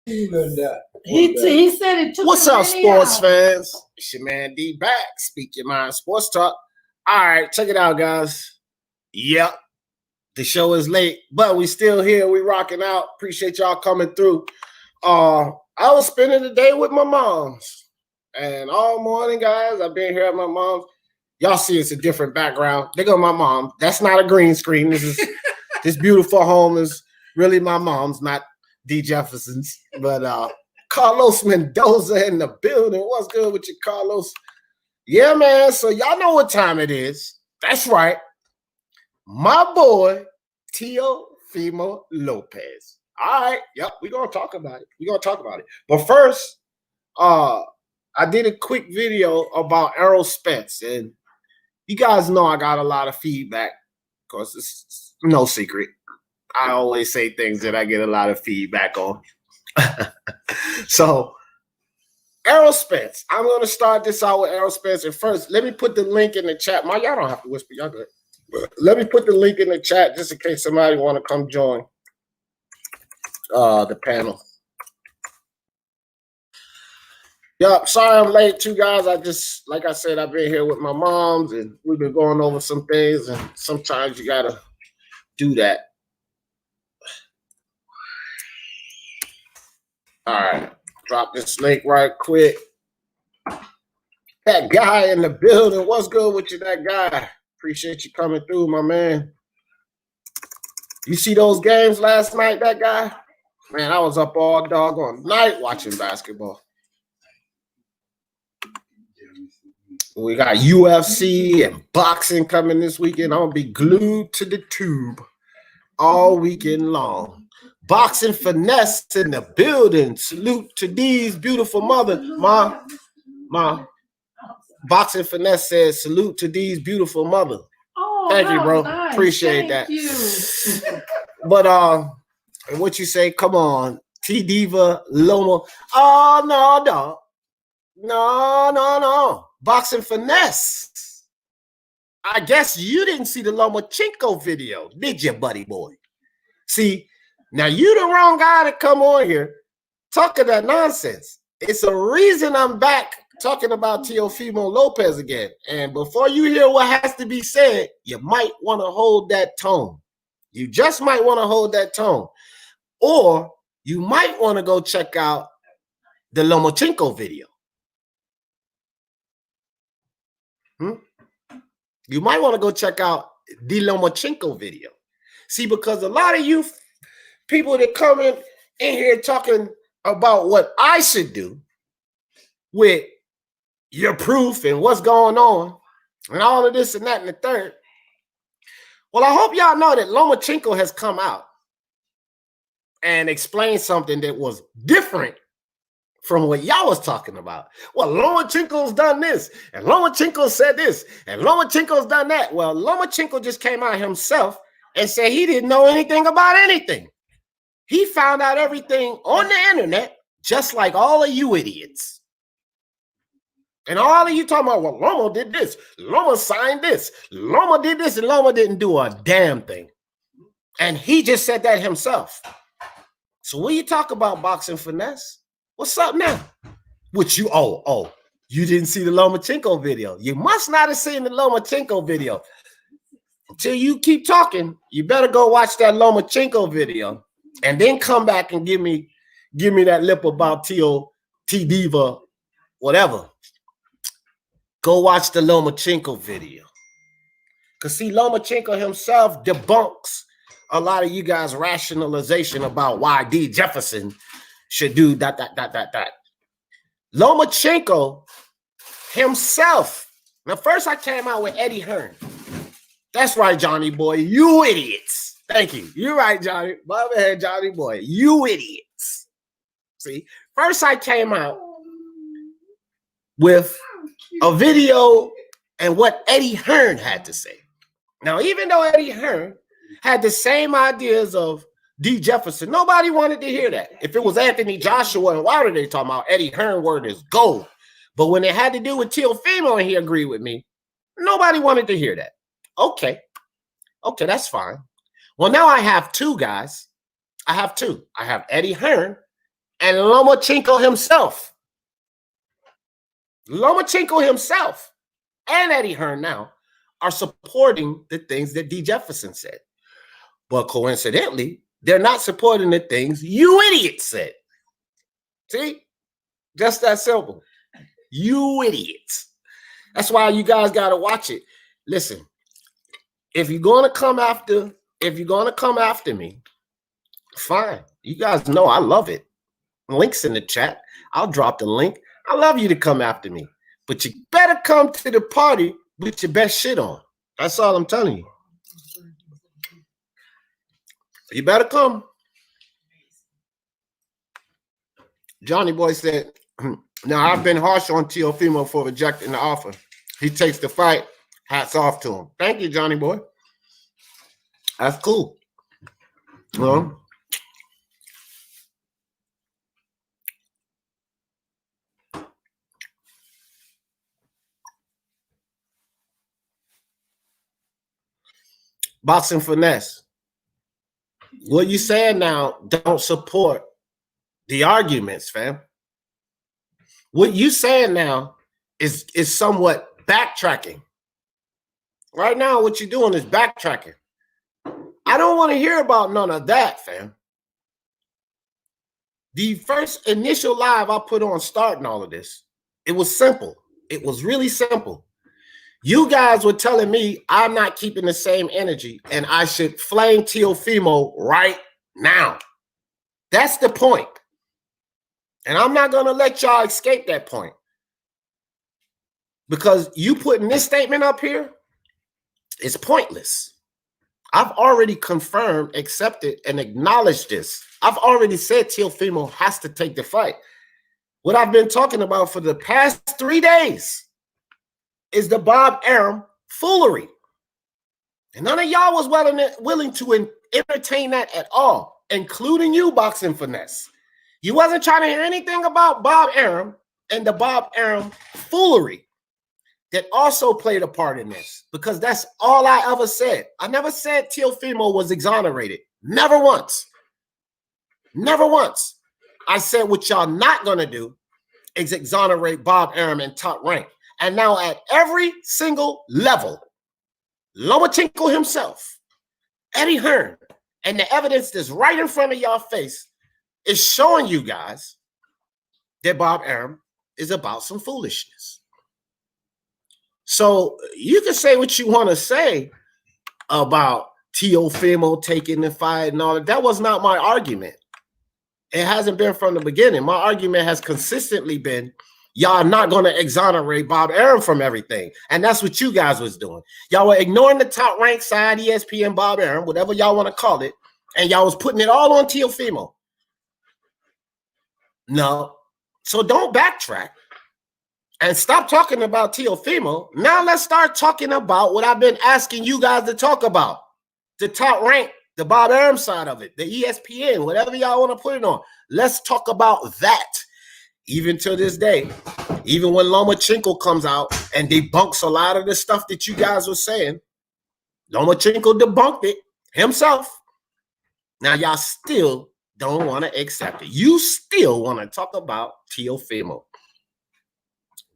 He said it took. What's up, sports fans? It's your man D back. Speak Your Mind Sports Talk. All right, check it out, guys. Yep, the show is late, but we still here. We rocking out. Appreciate y'all coming through. I was spending the day with my moms, and all morning, guys, I've been here at my mom's. Y'all see it's a different background. They go my mom. That's not a green screen. This is this beautiful home is really my mom's, not D. Jefferson's. But Carlos Mendoza in the building. What's good with you, Carlos? Yeah, man. So y'all know what time it is. That's right. My boy, Teofimo Lopez. All right. Yep, we're going to talk about it. But first, I did a quick video about Errol Spence. And you guys know I got a lot of feedback because it's no secret. I always say things that I get a lot of feedback on. So, Errol Spence. I'm going to start this out with Errol Spence. And first, let me put the link in the chat. Y'all don't have to whisper. Y'all good. Let me put the link in the chat just in case somebody want to come join the panel. Yup, sorry I'm late too, guys. Like I said, I've been here with my moms and we've been going over some things, and sometimes you gotta do that. All right, drop this link right quick. That guy in the building, what's good with you, that guy? Appreciate you coming through, my man. You see those games last night, that guy? Man, I was up all doggone night watching basketball. We got UFC and boxing coming this weekend. I'm going to be glued to the tube all weekend long. Boxing finesse in the building. Salute to these beautiful mothers. Ma. Boxing finesse says, salute to these beautiful mothers. Oh, thank you, bro. Nice. Appreciate Thank that. You. But what you say? Come on, T Diva Loma. Oh no, dog. No. Boxing finesse. I guess you didn't see the Lomachenko video, did you, buddy boy? See, now you the wrong guy to come on here talking that nonsense. It's a reason I'm back talking about Teofimo Lopez again. And before you hear what has to be said, you might want to hold that tone. You just might want to hold that tone. Or you might want to go check out the Lomachenko video. You might want to go check out the Lomachenko video. See, because a lot of you people that come in here talking about what I should do with your proof and what's going on and all of this and that and the third. Well, I hope y'all know that Lomachenko has come out and explained something that was different from what y'all was talking about. Well, Lomachenko's done this, and Lomachenko said this, and Lomachenko's done that. Well, Lomachenko just came out himself and said he didn't know anything about anything. He found out everything on the internet, just like all of you idiots. And all of you talking about, well, Loma did this, Loma signed this, Loma did this, and Loma didn't do a damn thing. And he just said that himself. So when you talk about boxing finesse, what's up now? Which you, you didn't see the Lomachenko video. You must not have seen the Lomachenko video. Until you keep talking, you better go watch that Lomachenko video and then come back and give me that lip about T Diva, whatever. Go watch the Lomachenko video. Because see, Lomachenko himself debunks a lot of you guys' rationalization about why D. Jefferson should do that. Lomachenko himself. Now, first I came out with Eddie Hearn. That's right, Johnny boy. You idiots. Thank you. You're right, Johnny. My man, Johnny boy. You idiots. See, first I came out with a video and what Eddie Hearn had to say. Now, even though Eddie Hearn had the same ideas of D. Jefferson, nobody wanted to hear that. If it was Anthony Joshua and Wilder they talking about, Eddie Hearn word is gold. But when it had to do with Teofimo and he agreed with me, nobody wanted to hear that. Okay, that's fine. Well, now I have two guys. I have Eddie Hearn and Lomachenko himself, and Eddie Hearn now are supporting the things that D. Jefferson said. But coincidentally, they're not supporting the things you idiots said. See? Just that simple. You idiots. That's why you guys got to watch it. Listen, if you're going to come after me, fine. You guys know I love it. Links in the chat. I'll drop the link. I love you to come after me. But you better come to the party with your best shit on. That's all I'm telling you. You better come. Johnny Boy said, now I've been harsh on Teofimo for rejecting the offer. He takes the fight. Hats off to him. Thank you, Johnny Boy. That's cool. Well, Boxing Finesse. What you saying now don't support the arguments, fam. What you saying now is somewhat backtracking. Right now, what you're doing is backtracking. I don't want to hear about none of that, fam. The first initial live I put on starting all of this, it was simple. It was really simple. You guys were telling me I'm not keeping the same energy and I should flame Teofimo right now. That's the point. And I'm not going to let y'all escape that point. Because you putting this statement up here is pointless. I've already confirmed, accepted, and acknowledged this. I've already said Teofimo has to take the fight. What I've been talking about for the past 3 days is the Bob Arum foolery. And none of y'all was willing to entertain that at all, including you, Boxing Finesse. You wasn't trying to hear anything about Bob Arum and the Bob Arum foolery that also played a part in this, because that's all I ever said. I never said Teofimo was exonerated. Never once. Never once. I said what y'all not going to do is exonerate Bob Arum and Top Rank. And now at every single level, Lomachenko himself, Eddie Hearn, and the evidence that's right in front of y'all face is showing you guys that Bob Arum is about some foolishness. So you can say what you want to say about Teofimo taking the fight and all that. That was not my argument. It hasn't been from the beginning. My argument has consistently been, y'all not going to exonerate Bob Arum from everything. And that's what you guys was doing. Y'all were ignoring the Top Rank side, ESPN, Bob Arum, whatever y'all want to call it. And y'all was putting it all on Teofimo. No. So don't backtrack and stop talking about Teofimo. Now let's start talking about what I've been asking you guys to talk about. The Top Rank, the Bob Arum side of it, the ESPN, whatever y'all want to put it on. Let's talk about that. Even to this day, even when Lomachenko comes out and debunks a lot of the stuff that you guys were saying, Lomachenko debunked it himself. Now y'all still don't want to accept it. You still want to talk about Teofimo.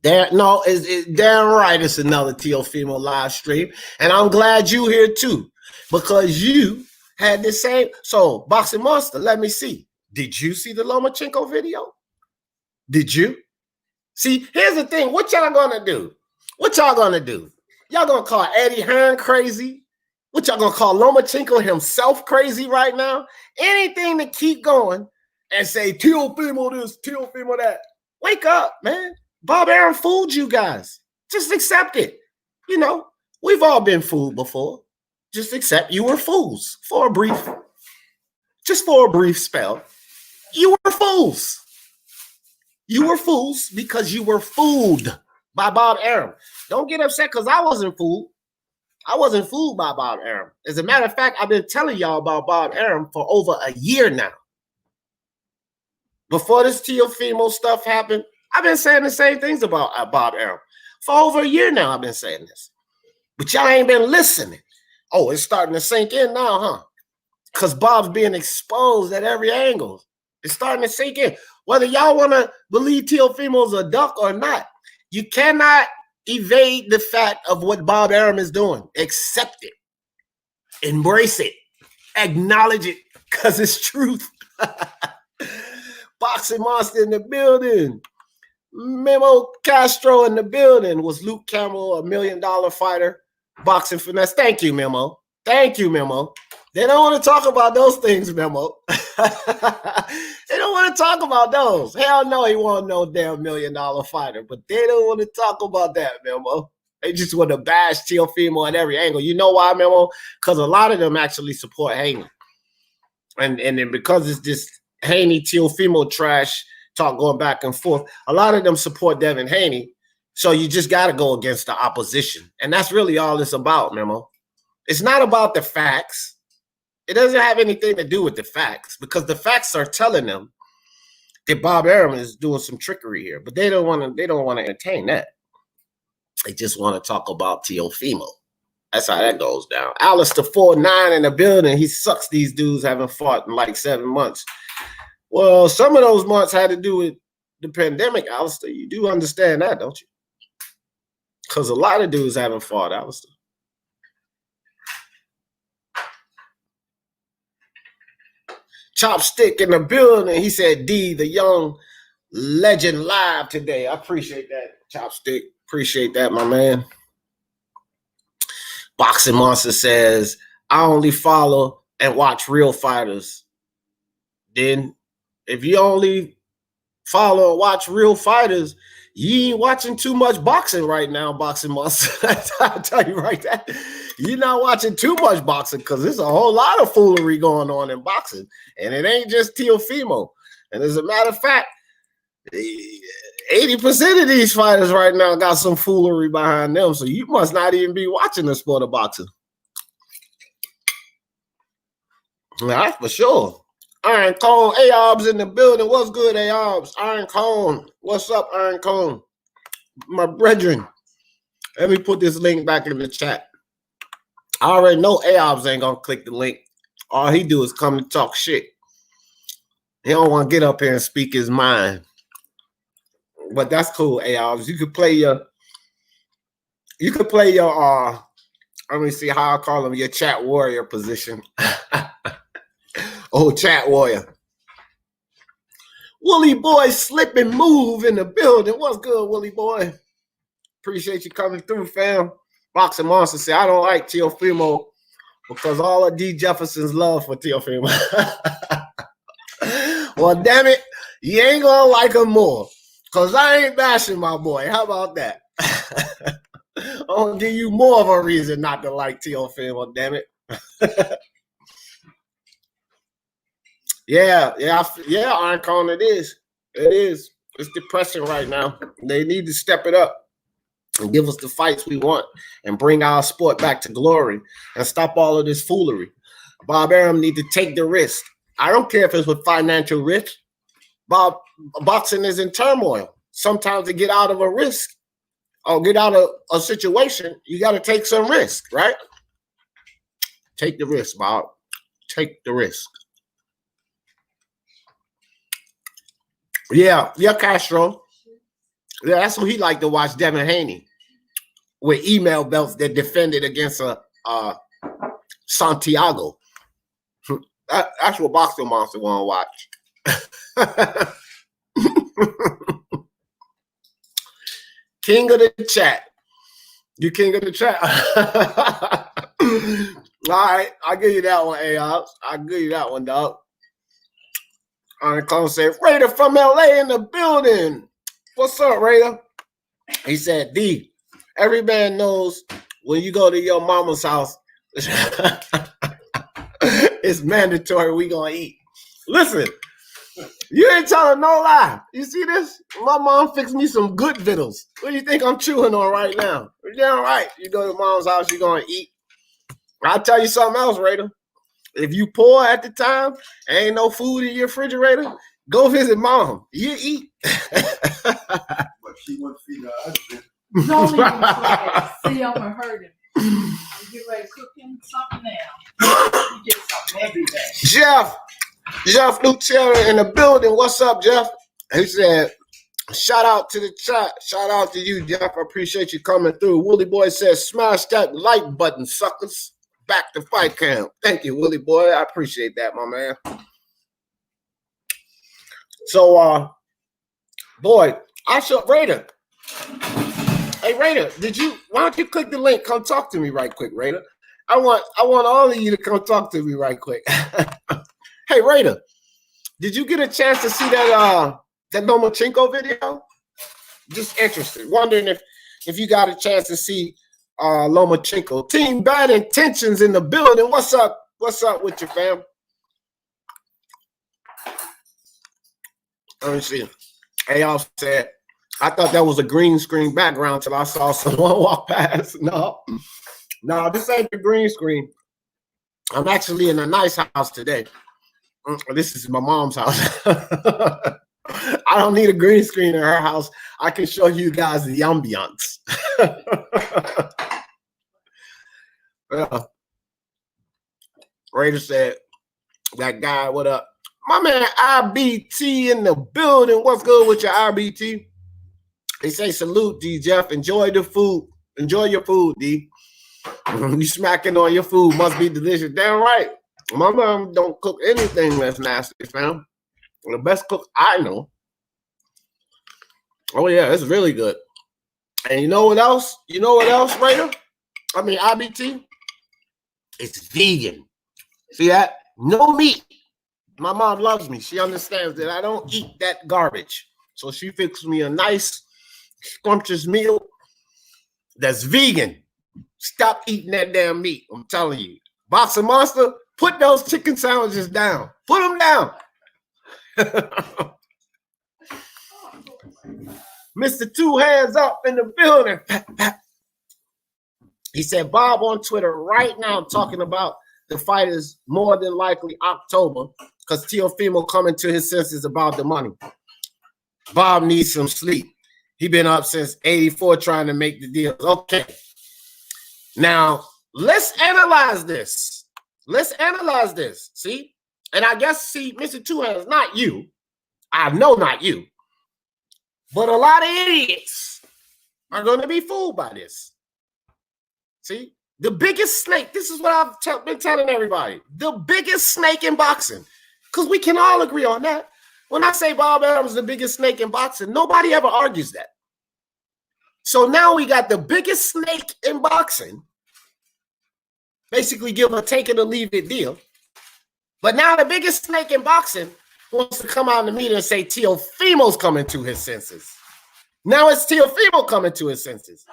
Damn right, it's another Teofimo live stream. And I'm glad you here too, because you had the same. So, Boxing Monster, let me see. Did you see the Lomachenko video? Did you? See, here's the thing. What y'all gonna do? What y'all gonna do? Y'all gonna call Eddie Hearn crazy? What y'all gonna call Lomachenko himself crazy right now? Anything to keep going and say Teofimo this, Teofimo that. Wake up, man. Bob Arum fooled you guys. Just accept it. You know, we've all been fooled before. Just accept you were fools for a brief spell. You were fools. You were fools because you were fooled by Bob Arum. Don't get upset because I wasn't fooled. I wasn't fooled by Bob Arum. As a matter of fact, I've been telling y'all about Bob Arum for over a year now. Before this Teofimo stuff happened, I've been saying the same things about Bob Arum. For over a year now, I've been saying this. But y'all ain't been listening. Oh, it's starting to sink in now, huh? Because Bob's being exposed at every angle. It's starting to sink in. Whether y'all want to believe Teofimo's a duck or not, you cannot evade the fact of what Bob Arum is doing. Accept it. Embrace it. Acknowledge it, because it's truth. Boxing Monster in the building. Memo Castro in the building. Was Luke Campbell $1 million fighter? Boxing finesse. Thank you, Memo. Thank you, Memo. They don't want to talk about those things, Memo. They don't want to talk about those. Hell no, he wasn't no damn $1 million fighter. But they don't want to talk about that, Memo. They just want to bash Teofimo at every angle. You know why, Memo? Because a lot of them actually support Haney. And then because it's this Haney-Teofimo trash talk going back and forth, a lot of them support Devin Haney. So you just got to go against the opposition. And that's really all it's about, Memo. It's not about the facts. It doesn't have anything to do with the facts, because the facts are telling them that Bob Arum is doing some trickery here. But they don't want to entertain that. They just want to talk about Teofimo. That's how that goes down. Alistair 49 in the building. He sucks these dudes haven't fought in like 7 months. Well, some of those months had to do with the pandemic, Alistair. You do understand that, don't you? Because a lot of dudes haven't fought, Alistair. Chopstick in the building. He said, D, the young legend live today. I appreciate that, Chopstick. Appreciate that, my man. Boxing Monster says, I only follow and watch real fighters. Then if you only follow and watch real fighters, you ain't watching too much boxing right now, Boxing Monster. I'll tell you right there. You're not watching too much boxing, because there's a whole lot of foolery going on in boxing. And it ain't just Teofimo. And as a matter of fact, 80% of these fighters right now got some foolery behind them. So you must not even be watching the sport of boxing. That's for sure. Iron Cone, Aob's in the building. What's good, Aob's? Iron Cone. What's up, Iron Cone? My brethren. Let me put this link back in the chat. I already know Aob's ain't going to click the link. All he do is come to talk shit. He don't want to get up here and speak his mind. But that's cool, Aob's. You could play your, let me see how I call him, your chat warrior position. Oh, chat warrior. Willie Boy slip and move in the building. What's good, Willie Boy? Appreciate you coming through, fam. Boxing Monster said, I don't like Teofimo because all of D. Jefferson's love for Teofimo. Well, damn it, you ain't gonna like him more, because I ain't bashing my boy. How about that? I'm gonna give you more of a reason not to like Teofimo, damn it. Yeah, Iron Cone, it is. It is. It's depressing right now. They need to step it up and give us the fights we want and bring our sport back to glory and stop all of this foolery. Bob Arum need to take the risk. I don't care if it's with financial risk. Boxing is in turmoil. Sometimes to get out of a risk or get out of a situation, you got to take some risk, right? Take the risk, Bob. Take the risk. Yeah, Castro. Yeah, that's what he liked to watch, Devin Haney, with email belts that defended against Santiago. That's what Boxing Monster want to watch. King of the chat. You king of the chat. All right, I'll give you that one, Aob. I'll give you that one, dog. Iron Cone said, Raider from LA in the building. What's up, Raider? He said, D, every man knows when you go to your mama's house, it's mandatory we gonna eat. Listen, you ain't telling no lie. You see this? My mom fixed me some good vittles. What do you think I'm chewing on right now? You're damn right. You go to mom's house, you're gonna eat. I'll tell you something else, Raider. If you poor at the time, ain't no food in your refrigerator, go visit mom. You eat. But she wouldn't feed her husband. Don't even play. See, I'm hurting. I'm getting ready to cook him something now. You get something every day. Jeff, Jeff Luciano in the building. What's up, Jeff? He said, shout out to the chat. Shout out to you, Jeff. I appreciate you coming through. Willie Boy says, smash that like button, suckers. Back to fight camp. Thank you, Willie Boy. I appreciate that, my man. So, boy, I shot Raider. Hey, Raider, why don't you click the link? Come talk to me right quick, Raider. I want all of you to come talk to me right quick. Hey, Raider, did you get a chance to see that Lomachenko video? Just interested. Wondering if you got a chance to see Lomachenko. Team Bad Intentions in the building. What's up? What's up with your fam? Let me see. Hey, y'all said, I thought that was a green screen background till I saw someone walk past. No, this ain't the green screen. I'm actually in a nice house today. This is my mom's house. I don't need a green screen in her house. I can show you guys the ambiance. Raider said, that guy, what up? My man IBT in the building. What's good with your IBT? They say salute, D Jeff. Enjoy the food. Enjoy your food, D. You smacking on your food. Must be delicious. Damn right. My mom don't cook anything that's nasty, fam. The best cook I know. Oh yeah, it's really good. And you know what else? You know what else, Raider? I mean IBT? It's vegan. See that? No meat. My mom loves me. She understands that I don't eat that garbage. So she fixed me a nice, scrumptious meal that's vegan. Stop eating that damn meat. I'm telling you. Boxer Monster, put those chicken sandwiches down. Put them down. Mr. Two Hands Up in the building. He said, Bob on Twitter right now talking about the fight is more than likely October because Teofimo coming to his senses about the money. Bob needs some sleep. He been up since 84 trying to make the deal. Okay. Now, let's analyze this. Let's analyze this. See? And I guess, see, Mr. Two Hands, not you. I know not you. But a lot of idiots are going to be fooled by this. See? The biggest snake, this is what I've been telling everybody. The biggest snake in boxing. Because we can all agree on that. When I say Bob Adams is the biggest snake in boxing, nobody ever argues that. So now we got the biggest snake in boxing. Basically give a take it or leave it deal. But now the biggest snake in boxing wants to come out in the media and say Teofimo's coming to his senses. Now it's Teofimo coming to his senses.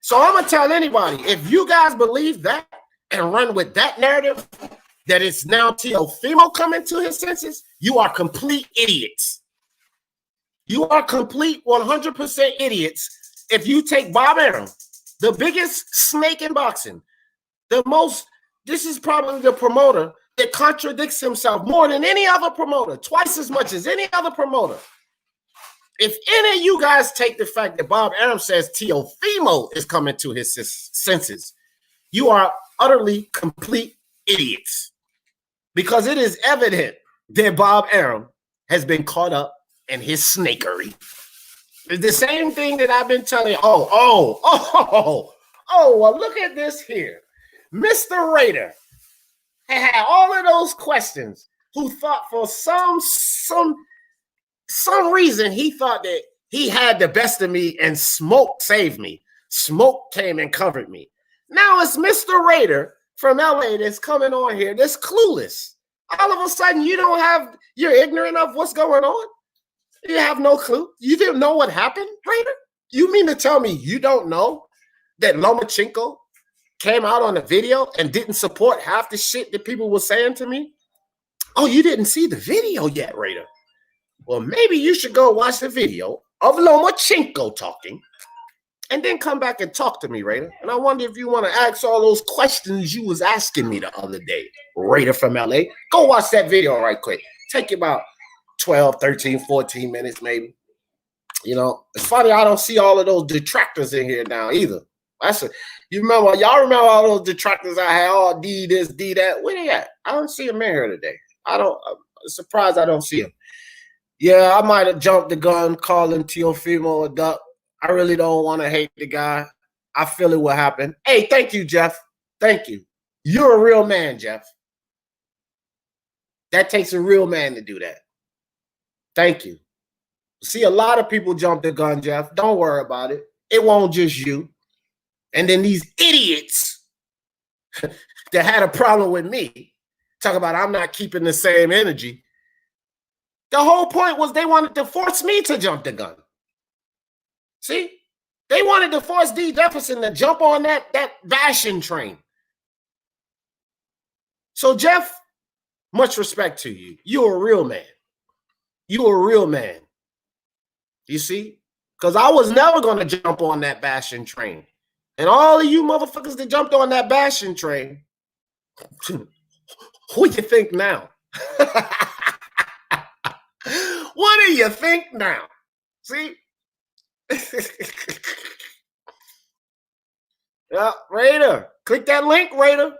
So I'm going to tell anybody, if you guys believe that and run with that narrative, that it's now Teofimo coming to his senses, you are complete idiots. You are complete 100% idiots if you take Bob Arum, the biggest snake in boxing, this is probably the promoter that contradicts himself more than any other promoter, twice as much as any other promoter. If any of you guys take the fact that Bob Arum says Teofimo is coming to his senses, you are utterly complete idiots. Because it is evident that Bob Arum has been caught up in his snakery. It's the same thing that I've been telling you. Well, look at this here. Mr. Raider had all of those questions who thought for some reason he thought that he had the best of me and smoke saved me. Smoke came and covered me. Now it's Mr. Raider from LA that's coming on here that's clueless. All of a sudden you're ignorant of what's going on. You have no clue. You didn't know what happened, Raider? You mean to tell me you don't know that Lomachenko came out on the video and didn't support half the shit that people were saying to me? Oh, you didn't see the video yet, Raider. Well, maybe you should go watch the video of Lomachenko talking and then come back and talk to me, Raider. And I wonder if you want to ask all those questions you was asking me the other day, Raider from LA. Go watch that video right quick. Take you about 12, 13, 14 minutes maybe. You know, it's funny I don't see all of those detractors in here now either. Y'all remember all those detractors I had, D this, D that? Where they at? I don't see them in here today. surprised I don't see him. Yeah, I might have jumped the gun calling Teofimo a duck. I really don't want to hate the guy. I feel it will happen. Hey, thank you, Jeff. Thank you. You're a real man, Jeff. That takes a real man to do that. Thank you. See, a lot of people jump the gun, Jeff. Don't worry about it. It won't just you. And then these idiots that had a problem with me talk about I'm not keeping the same energy. The whole point was they wanted to force me to jump the gun. See? They wanted to force D. Jefferson to jump on that bashing train. So, Jeff, much respect to you. You're a real man. You're a real man. You see? Because I was never going to jump on that bashing train. And all of you motherfuckers that jumped on that bashing train, who you think now? What do you think now? See? Yeah, Raider. Click that link, Raider.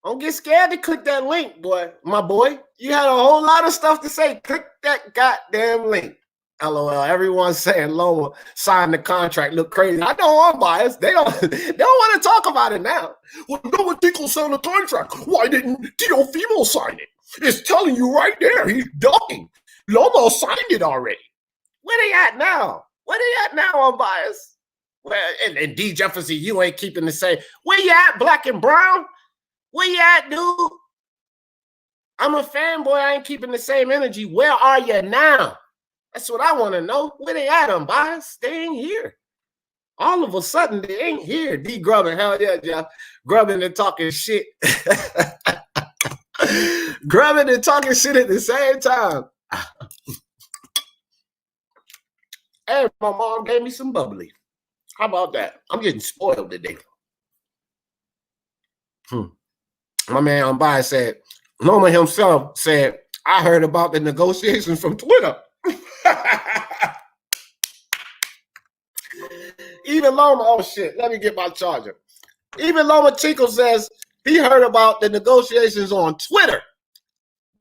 Don't get scared to click that link, boy. My boy, you had a whole lot of stuff to say. Click that goddamn link. LOL. Everyone's saying Loma signed the contract. Look crazy. I know I'm biased. They don't want to talk about it now. Well, Lomachenko signed the contract. Why didn't Teofimo sign it? It's telling you right there. He's ducking. Loma signed it already. Where they at now? Where they at now? I'm biased. Well, and D. Jefferson, you ain't keeping the same. Where you at, black and brown? Where you at, dude? I'm a fanboy. I ain't keeping the same energy. Where are you now? That's what I want to know. Where they at, unbiased? They ain't here. All of a sudden, they ain't here. D. Grubbin, hell yeah, Jeff. Grubbin and talking shit. Grubbin and talking shit at the same time. Hey, my mom gave me some bubbly. How about that? I'm getting spoiled today. My man unbiased said, Loma himself said, I heard about the negotiations from Twitter. Even Loma, oh shit, let me get my charger. Even Lomachenko says he heard about the negotiations on Twitter.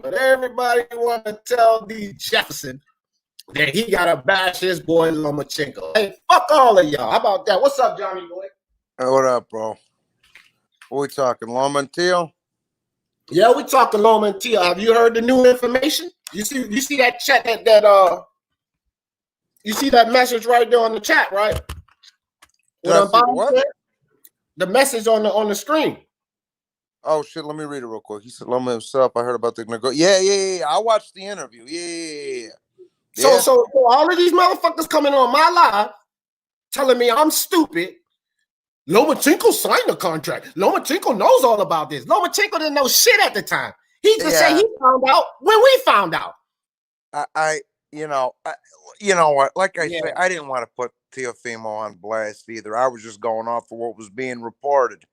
But everybody want to tell D. Jefferson that he got to bash his boy Lomachenko. Hey, fuck all of y'all. How about that? What's up, Johnny boy? Hey, what up, bro? What we talking, Loma and Teal? Yeah, we talking Loma and Teal. Have you heard the new information? You see that chat you see that message right there on the chat, right? What? The message on the screen. Oh shit, let me read it real quick. He said Loma himself. I heard about the Yeah. I watched the interview. Yeah. So all of these motherfuckers coming on my live telling me I'm stupid. Lomachenko signed the contract. Lomachenko knows all about this. Lomachenko didn't know shit at the time. He just said he found out when we found out. You know what? Like I say, I didn't want to put Teofimo on blast either. I was just going off of what was being reported.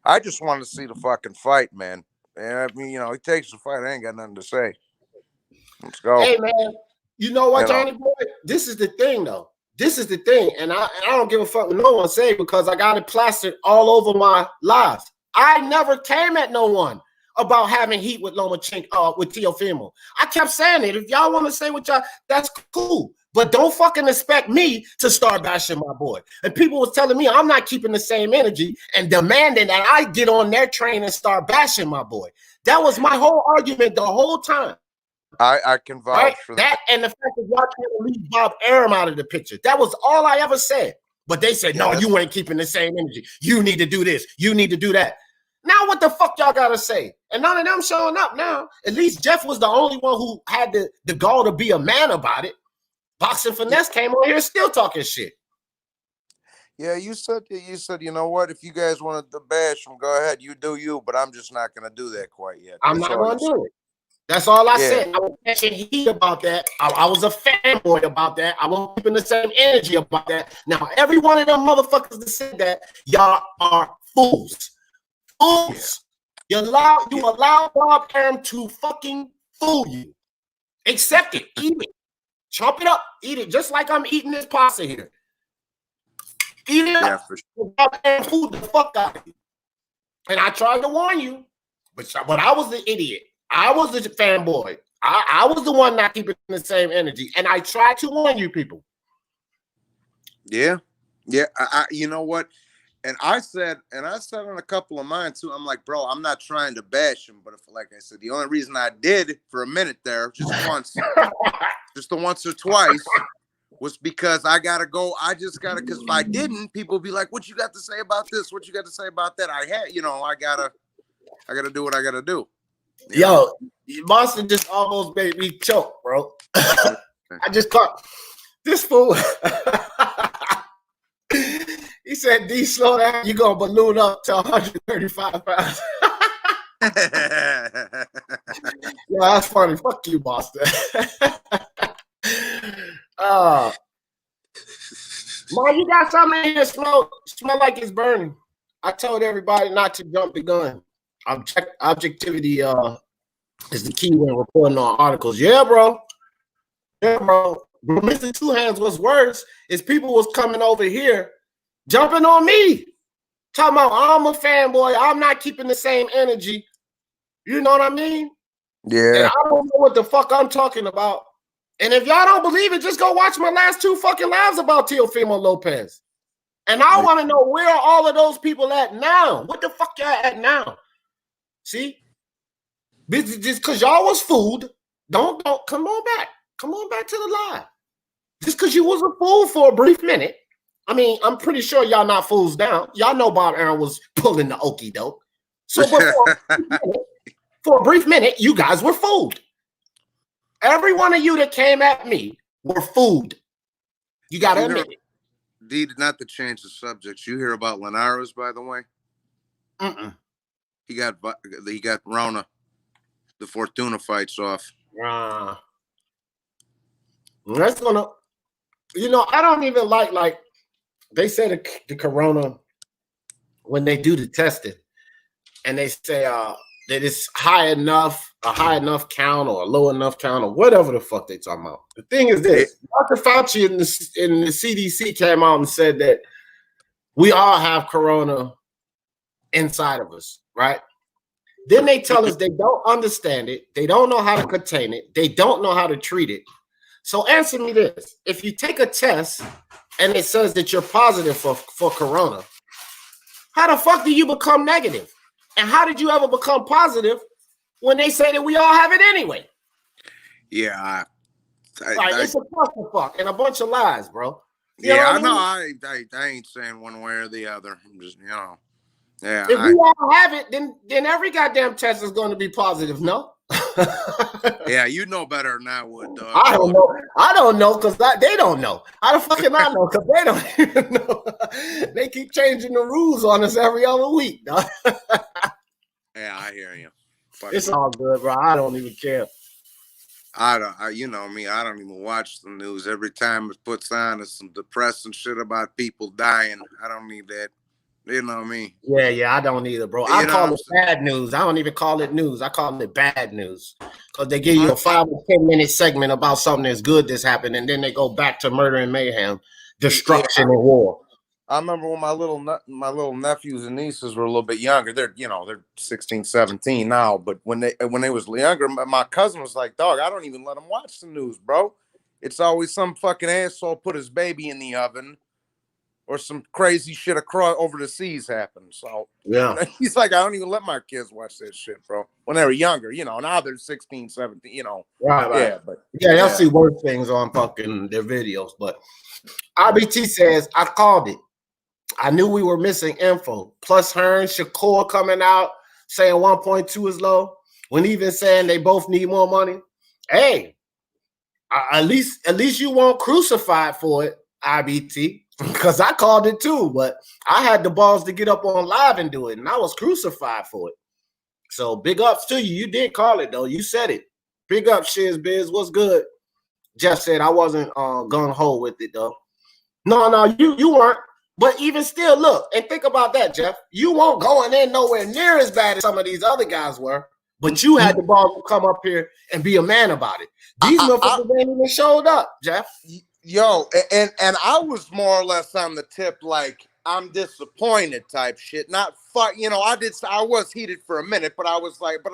I just wanted to see the fucking fight, man. And I mean, he takes the fight. I ain't got nothing to say. Let's go. Hey, man. You know what, Johnny boy? This is the thing, though. This is the thing, and I don't give a fuck what no one say because I got it plastered all over my lives. I never came at no one about having heat with Lomachenko, with Teofimo. I kept saying it. If y'all want to say what y'all, that's cool. But don't fucking expect me to start bashing my boy. And people was telling me I'm not keeping the same energy and demanding that I get on their train and start bashing my boy. That was my whole argument the whole time. I can vouch for that. And the fact that y'all trying to leave Bob Arum out of the picture. That was all I ever said. But they said, no, you ain't keeping the same energy. You need to do this. You need to do that. Now what the fuck y'all got to say? And none of them showing up now. At least Jeff was the only one who had the gall to be a man about it. Boxing Finesse came on here still talking shit. Yeah, you said, you know what? If you guys wanted to bash him, go ahead. You do you, but I'm just not going to do that quite yet. I'm not going to do it. That's all I said. I was catching heat about that. I was a fanboy about that. I wasn't keeping the same energy about that. Now, every one of them motherfuckers that said that, y'all are fools. Fools. You allow Bob Arum to fucking fool you. Accept it. Eat it. Chop it up. Eat it. Just like I'm eating this pasta here. Eat it up. Bob Arum fooled the fuck out of you. And I tried to warn you, but I was the idiot. I was the fanboy. I was the one not keeping the same energy, and I tried to warn you people. Yeah. You know what? And I said on a couple of mine too. I'm like, bro, I'm not trying to bash him, but if, like I said, the only reason I did for a minute there, just once, just the once or twice, was because I gotta go. I just gotta, because if I didn't, people would be like, what you got to say about this? What you got to say about that? I gotta do what I gotta do. Yo, Boston just almost made me choke, bro. I just caught this fool. He said, D, slow down. You're going to balloon up to 135 pounds. Yeah, that's funny. Fuck you, Boston. Man, you got something in here smell like it's burning. I told everybody not to jump the gun. Objectivity is the key when reporting on articles. Yeah, bro. But Mr. Two Hands, what's worse is people was coming over here jumping on me. Talking about I'm a fanboy. I'm not keeping the same energy. You know what I mean? Yeah. And I don't know what the fuck I'm talking about. And if y'all don't believe it, just go watch my last 2 fucking lives about Teofimo Lopez. And I want to know, where are all of those people at now? What the fuck y'all at now? See? Just because y'all was fooled, don't come on back. Come on back to the live. Just because you was a fool for a brief minute. I mean, I'm pretty sure y'all not fools now. Y'all know Bob Aaron was pulling the okie doke. So for a brief minute, you guys were fooled. Every one of you that came at me were fooled. You got to admit it. D, not to change the subject. You hear about Linares, by the way? He got Rona. The Fortuna fight's off. That's gonna, I don't even like they say the corona when they do the testing, and they say that it's a high enough count or a low enough count or whatever the fuck they talking about. The thing is this: Dr. Fauci in the CDC came out and said that we all have corona inside of us, right? Then they tell us they don't understand it, they don't know how to contain it, they don't know how to treat it. So answer me this: if you take a test and it says that you're positive for corona, how the fuck do you become negative? And how did you ever become positive when they say that we all have it anyway? Yeah, it's a clusterfuck and a bunch of lies, bro. I know. I ain't saying one way or the other. I'm just, Yeah. If we all have it, then every goddamn test is going to be positive, no? Yeah, you know better than I would, dog. I don't know. I don't know because they don't know. How the fuck can I know? Because they don't even know. They keep changing the rules on us every other week, dog. Yeah, I hear you. It's all good, bro. I don't even care. You know me. I don't even watch the news. Every time it puts on some depressing shit about people dying, I don't need that. You know what I mean? Yeah, I don't either, bro. I call it bad news. I don't even call it news. I call it bad news. Because they give you a 5 or 10 minute segment about something that's good that's happened, and then they go back to murder and mayhem, destruction and war. I remember when my little nephews and nieces were a little bit younger. They're 16, 17 now, but when they was younger, my cousin was like, "Dog, I don't even let them watch the news, bro. It's always some fucking asshole put his baby in the oven, or some crazy shit across over the seas happened." So yeah, he's like, "I don't even let my kids watch that shit, bro." When they were younger, now they're 16, 17, Right. Yeah, but they'll see worse things on fucking their videos. But RBT says, I called it. I knew we were missing info. Plus Hearn, Shakur coming out saying 1.2 is low, when even saying they both need more money. Hey, at least you won't crucified for it, IBT, because I called it too, but I had the balls to get up on live and do it, and I was crucified for it. So big ups to you. You did call it though. You said it. Big up, Shiz Biz. What's good? Jeff said I wasn't gung ho with it though. No, you weren't. But even still, look and think about that, Jeff. You won't going in nowhere near as bad as some of these other guys were, but you had the ball to come up here and be a man about it. These motherfuckers ain't even showed up, Jeff. Yo, and I was more or less on the tip, like, I'm disappointed type shit. Not fuck, I was heated for a minute, but I was like, but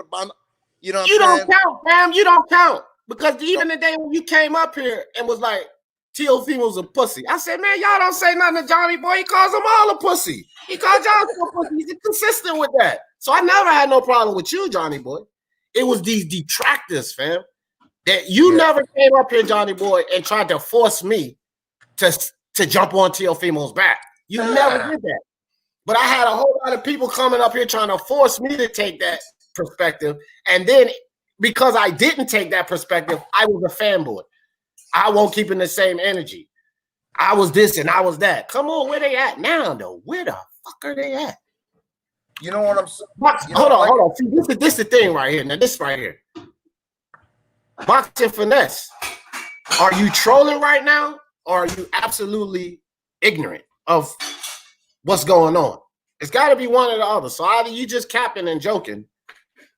You know what You I'm don't saying? count, fam. You don't count. Because even the day when you came up here and was like, Teofimo's a pussy. I said, man, y'all don't say nothing to Johnny Boy. He calls them all a pussy. He calls y'all a pussy. He's consistent with that. So I never had no problem with you, Johnny Boy. It was these detractors, fam, that you never came up here, Johnny Boy, and tried to force me to jump on Teofimo's back. You never did that. But I had a whole lot of people coming up here trying to force me to take that perspective. And then because I didn't take that perspective, I was a fanboy. I won't keep in the same energy. I was this and I was that. Come on, where they at now, though? Where the fuck are they at? You know what I'm saying? Hold on. See, this is the thing right here. Now, this right here. Boxing finesse. Are you trolling right now, or are you absolutely ignorant of what's going on? It's got to be one or the other. So either you just capping and joking,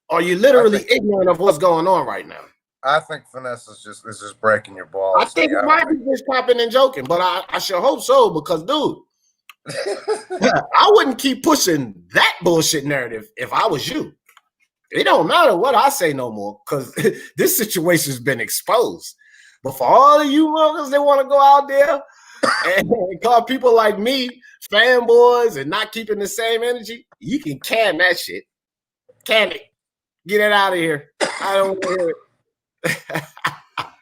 or you literally ignorant of what's going on right now. I think finesse is just breaking your balls. I think it might be just capping and joking, but I should hope so, because, dude, I wouldn't keep pushing that bullshit narrative if I was you. It don't matter what I say no more, because this situation's been exposed. But for all of you motherfuckers that want to go out there and call people like me fanboys and not keeping the same energy, you can can that shit. Can it. Get it out of here. I don't want to hear it.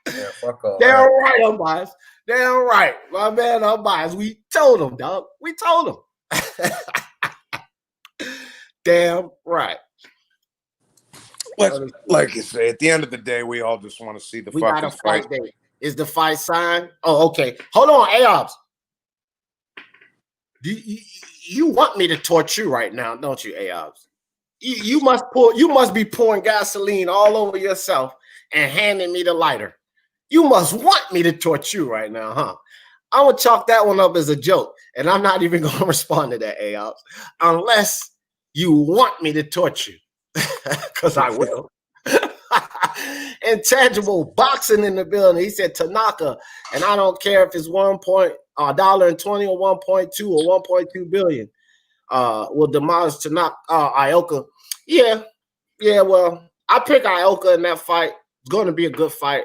Yeah, fuck off. Damn right, I'm biased. Damn right. My man, I'm biased. We told him, dog. We told him. Damn right. Like you say, at the end of the day, we all just want to see the fucking fight. Date. Is the fight signed? Oh, okay. Hold on, Aobs. You want me to torch you right now, don't you, Aobs? You must be pouring gasoline all over yourself and handing me the lighter. You must want me to torch you right now, huh? I'm gonna chalk that one up as a joke, and I'm not even gonna respond to that, Aobs, unless you want me to torch you, because I will. Intangible boxing in the building. He said Tanaka, and I don't care if it's $1.20 or 1.2 or 1.2 billion. Will demolish Tanaka, Ioka. Yeah. Well, I pick Ioka in that fight. It's going to be a good fight.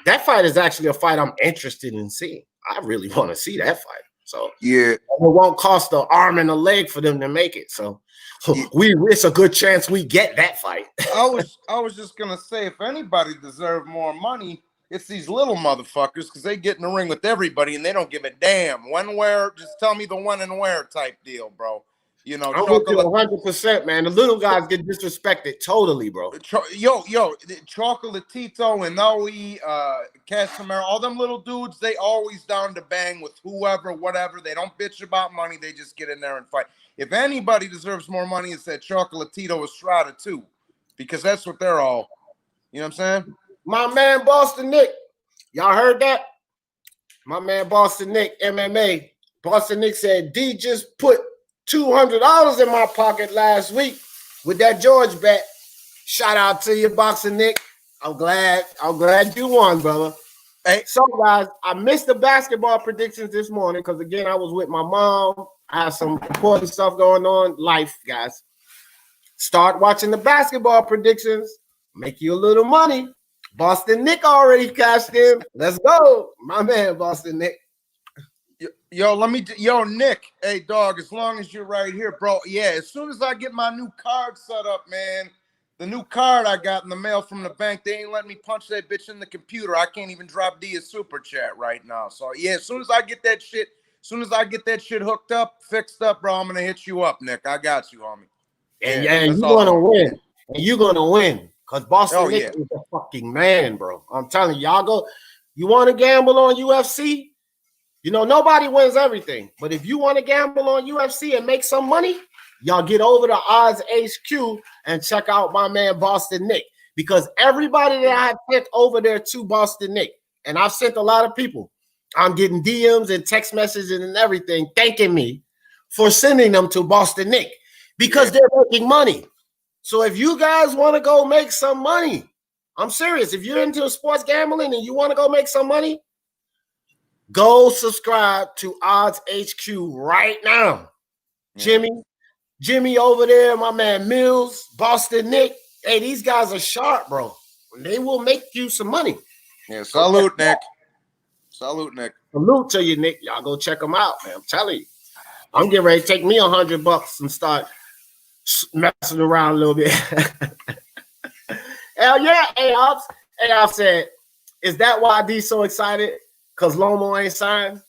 That fight is actually a fight I'm interested in seeing. I really want to see that fight. So yeah, it won't cost an arm and a leg for them to make it. So it's a good chance we get that fight. I was just gonna say, if anybody deserves more money, it's these little motherfuckers, because they get in the ring with everybody and they don't give a damn. When, where, just tell me the when and where type deal, bro. You know, I'm with you 100%, man. The little guys get disrespected totally, bro. Chocolatito and Noe, Casimiro, all them little dudes, they always down to bang with whoever, whatever. They don't bitch about money. They just get in there and fight. If anybody deserves more money, it's that Chocolatito Estrada too, because that's what they're all. You know what I'm saying? My man Boston Nick, y'all heard that? My man Boston Nick, MMA. Boston Nick said D just put $200 in my pocket last week with that George bet. Shout out to you, Boxing Nick. I'm glad you won, brother. Hey, so guys, I missed the basketball predictions this morning because again, I was with my mom. I have some important stuff going on. Life, guys. Start watching the basketball predictions. Make you a little money. Boston Nick already cashed in. Let's go, my man, Boston Nick. Yo, Nick, hey, dog, as long as you're right here, bro. Yeah, as soon as I get my new card set up, man, the new card I got in the mail from the bank, they ain't letting me punch that bitch in the computer. I can't even drop D a super chat right now. So, yeah, as soon as I get that shit hooked up, fixed up, bro, I'm going to hit you up, Nick. I got you, homie. And you're going to win. And you're going to win. Because Boston Nick is a fucking man, bro. I'm telling you, y'all go. You want to gamble on UFC? You know, nobody wins everything. But if you want to gamble on UFC and make some money, y'all get over to Odds HQ and check out my man Boston Nick. Because everybody that I have sent over there to Boston Nick, and I've sent a lot of people, I'm getting DMs and text messages and everything thanking me for sending them to Boston Nick because they're making money. So if you guys want to go make some money, I'm serious. If you're into sports gambling and you want to go make some money, go subscribe to Odds HQ right now. Jimmy over there, my man Mills, Boston Nick, Hey, these guys are sharp, bro. They will make you some money. Yeah, salute, Nick. Salute, Nick. Salute to you, Nick. Y'all go check them out, man. I'm telling you. I'm getting ready to take me $100 and start messing around a little bit. Hell yeah, AOPS. AOPS said, is that why D's so excited? Because Lomo ain't signed?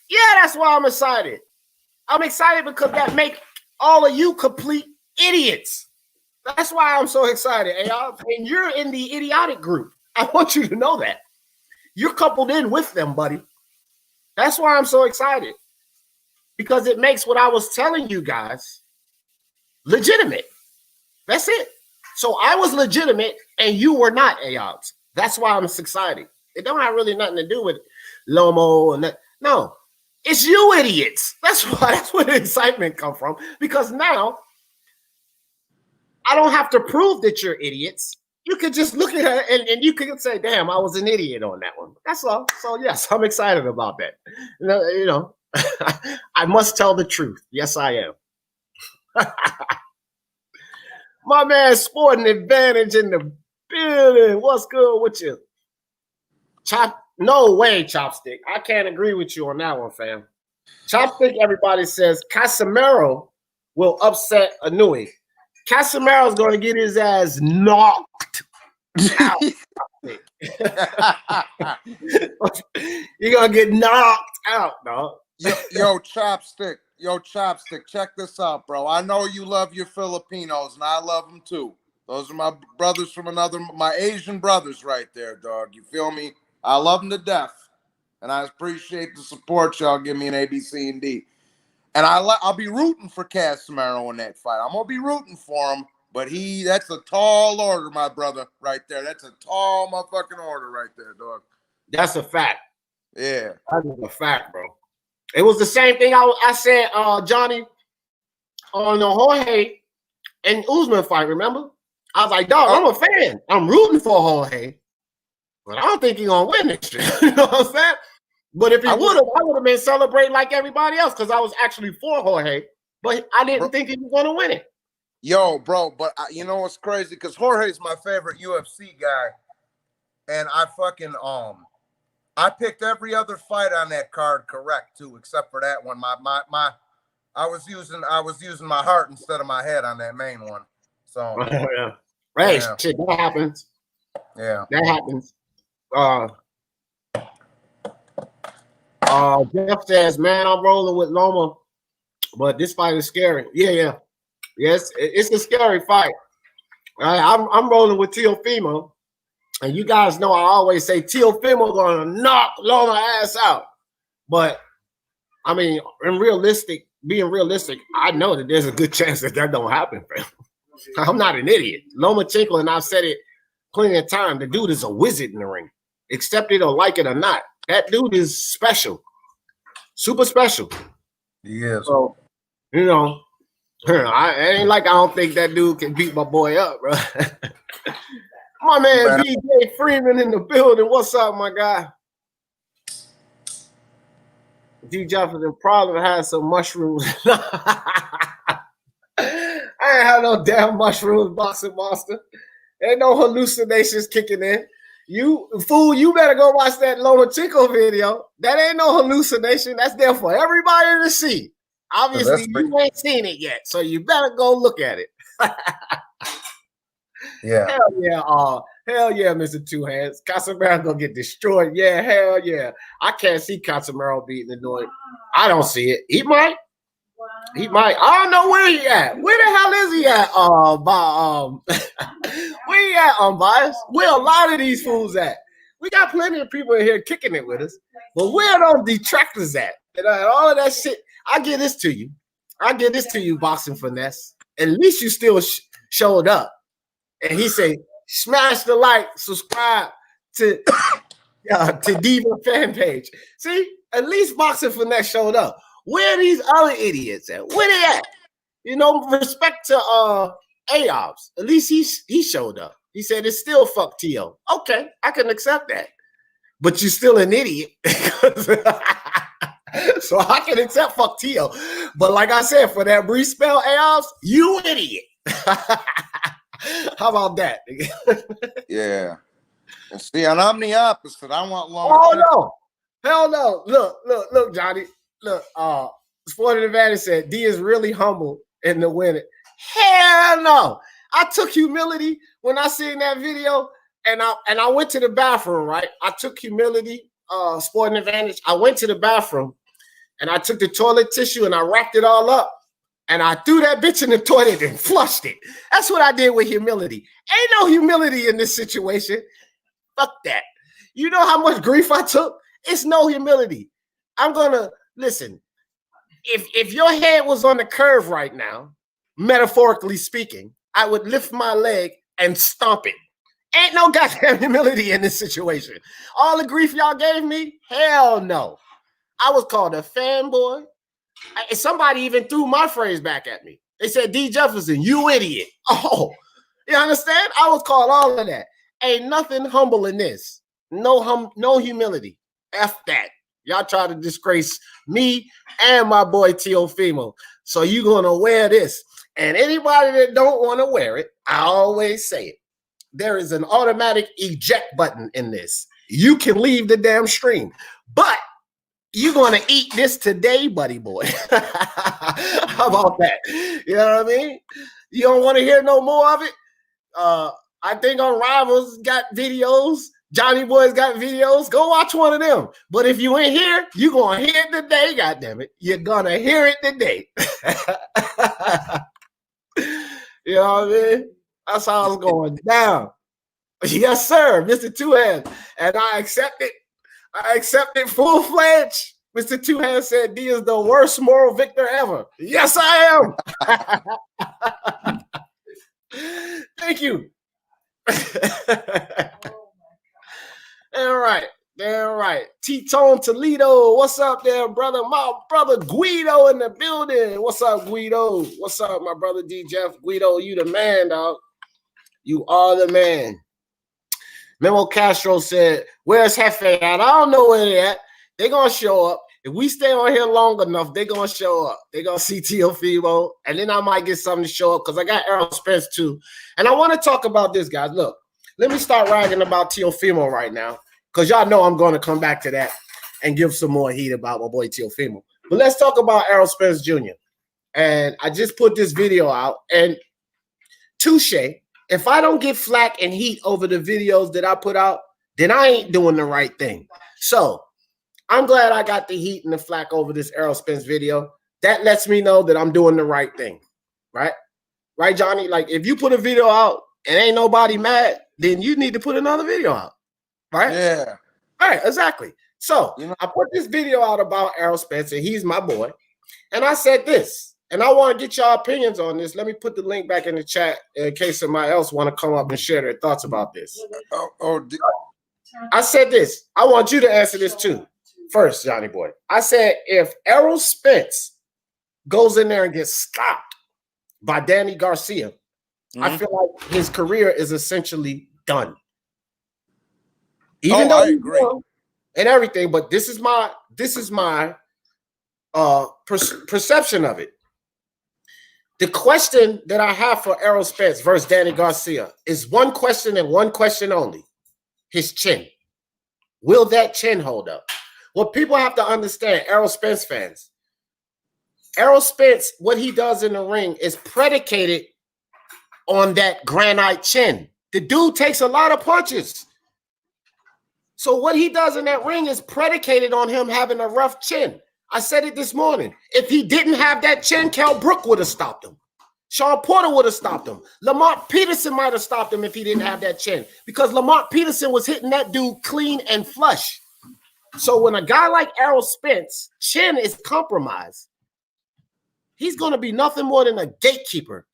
Yeah, that's why I'm excited. I'm excited because that make all of you complete idiots. That's why I'm so excited, AOPS. And you're in the idiotic group. I want you to know that. You're coupled in with them, buddy. That's why I'm so excited. Because it makes what I was telling you guys legitimate. That's it. So I was legitimate and you were not, AOPS. That's why I'm excited. It don't have really nothing to do with Lomo and that. No, it's you idiots. That's where the excitement come from. Because now I don't have to prove that you're idiots. You could just look at it and you could say, damn, I was an idiot on that one. That's all. So yes, I'm excited about that. You know, I must tell the truth. Yes, I am. My man, Sporting Advantage in the building. What's good with you? No way, Chopstick. I can't agree with you on that one, fam. Chopstick, everybody says Casemiro will upset Anui. Casemiro's going to get his ass knocked out. You're going to get knocked out, dog. Yo, Chopstick. Yo, Chopstick, check this out, bro. I know you love your Filipinos, and I love them too. Those are my brothers from my Asian brothers right there, dog. You feel me? I love them to death, and I appreciate the support y'all give me in A, B, C, and D. And I'll be rooting for Casemiro in that fight. I'm going to be rooting for him, but that's a tall order, my brother, right there. That's a tall motherfucking order right there, dog. That's a fact. Yeah. That's a fact, bro. It was the same thing I said, Johnny, on the Jorge and Usman fight, remember? I was like, dog, I'm a fan. I'm rooting for Jorge, but I don't think he's going to win this shit. You know what I'm saying? But if he would have, I would have been celebrating like everybody else because I was actually for Jorge, but I didn't think he was going to win it. Yo, bro, but you know what's crazy? Because Jorge's my favorite UFC guy, and I fucking I picked every other fight on that card correct too, except for that one. I was using my heart instead of my head on that main one. So yeah. Right, yeah. Shit, that happens. Yeah, that happens. Jeff says, man, I'm rolling with Loma, but this fight is scary. Yeah. Yes, it's a scary fight. I'm rolling with Teofimo. And you guys know I always say Teofimo gonna knock Loma ass out. But I mean, being realistic, I know that there's a good chance that don't happen, fam. I'm not an idiot. Lomachenko, and I've said it plenty of time, the dude is a wizard in the ring. Accept it or like it or not. That dude is special. Super special. He is. So, you know, it ain't like I don't think that dude can beat my boy up, bro. My man, DJ Freeman in the building. What's up, my guy? D Jefferson probably has some mushrooms. I ain't have no damn mushrooms, Boxing Monster. Ain't no hallucinations kicking in. You fool, you better go watch that Lomachenko video. That ain't no hallucination. That's there for everybody to see. Obviously, you ain't seen it yet, so you better go look at it. Yeah. Hell yeah, Mr. Two Hands. Casemiro gonna get destroyed. Yeah, hell yeah. I can't see Casemiro beating the North. I don't see it. He might. He might. I don't know where he at. Where the hell is he at? Where he at, Bias? Where a lot of these fools at? We got plenty of people in here kicking it with us. But where are those detractors at? And all of that shit. I give this to you. Boxing Finesse. At least you still showed up. And he said, smash the like, subscribe to Diva fan page. See, at least Boxing Finesse showed up. Where are these other idiots at? Where they at? You know, respect to AOPS. At least he showed up. He said it's still fuck Tio. Okay, I can accept that. But you're still an idiot. So I can accept fuck Tio. But like I said, for that brief spell, AOPS, you idiot. How about that? Yeah. And see, and I'm the opposite. I want long. Oh no. Hell no. Look, Johnny. Look, Sporting Advantage said D is really humble in the winning. Hell no. I took humility when I seen that video, and I went to the bathroom, right? I took humility, Sporting Advantage. I went to the bathroom and I took the toilet tissue and I wrapped it all up. And I threw that bitch in the toilet and flushed it. That's what I did with humility. Ain't no humility in this situation. Fuck that. You know how much grief I took? It's no humility. I'm gonna listen. If your head was on the curve right now, metaphorically speaking, I would lift my leg and stomp it. Ain't no goddamn humility in this situation. All the grief y'all gave me, hell no. I was called a fanboy. Somebody even threw my phrase back at me. They said, D. Jefferson, you idiot. Oh, you understand? I was called all of that. Ain't nothing humble in this. No humility. F that. Y'all try to disgrace me and my boy Teofimo. So you gonna wear this. And anybody that don't want to wear it, I always say it. There is an automatic eject button in this. You can leave the damn stream. But you're going to eat this today, buddy boy. How about that? You know what I mean? You don't want to hear no more of it? I think on Rivals got videos. Johnny Boy's got videos. Go watch one of them. But if you ain't here, you're going to hear it today, goddammit. You're going to hear it today. You know what I mean? That's how it's going down. Yes, sir, Mr. Two Hands. And I accept it. I accept it full-fledged. Mr. Two Hands said D is the worst moral victor ever. Yes, I am. Thank you. All right. T-Tone Toledo. What's up there, brother? My brother Guido in the building. What's up, Guido? What's up, my brother D. Jeff? Guido, you the man, dog. You are the man. Memo Castro said, where's Hefe at? I don't know where they're at. They're going to show up. If we stay on here long enough, they're going to show up. They're going to see Teofimo, and then I might get something to show up because I got Errol Spence too. And I want to talk about this, guys. Look, let me start ragging about Teofimo right now because y'all know I'm going to come back to that and give some more heat about my boy Teofimo. But let's talk about Errol Spence Jr. And I just put this video out, and touche. If I don't get flack and heat over the videos that I put out, then I ain't doing the right thing. So I'm glad I got the heat and the flack over this Errol Spence video. That lets me know that I'm doing the right thing, right? Right, Johnny? Like, if you put a video out and ain't nobody mad, then you need to put another video out, right? Yeah. All right, exactly. So I put this video out about Errol Spence, and he's my boy. And I said this. And I want to get y'all opinions on this. Let me put the link back in the chat in case somebody else want to come up and share their thoughts about this. I said this. I want you to answer this too. First, Johnny Boy. I said if Errol Spence goes in there and gets stopped by Danny Garcia, I feel like his career is essentially done. Even though I agree and everything, but this is my perception of it. The question that I have for Errol Spence versus Danny Garcia is one question and one question only. His chin. Will that chin hold up? What people have to understand, Errol Spence fans, Errol Spence, what he does in the ring is predicated on that granite chin. The dude takes a lot of punches. So what he does in that ring is predicated on him having a rough chin. I said it this morning. If he didn't have that chin, Cal Brook would have stopped him. Sean Porter would have stopped him. Lamont Peterson might have stopped him if he didn't have that chin because Lamont Peterson was hitting that dude clean and flush. So when a guy like Errol Spence, chin is compromised, he's going to be nothing more than a gatekeeper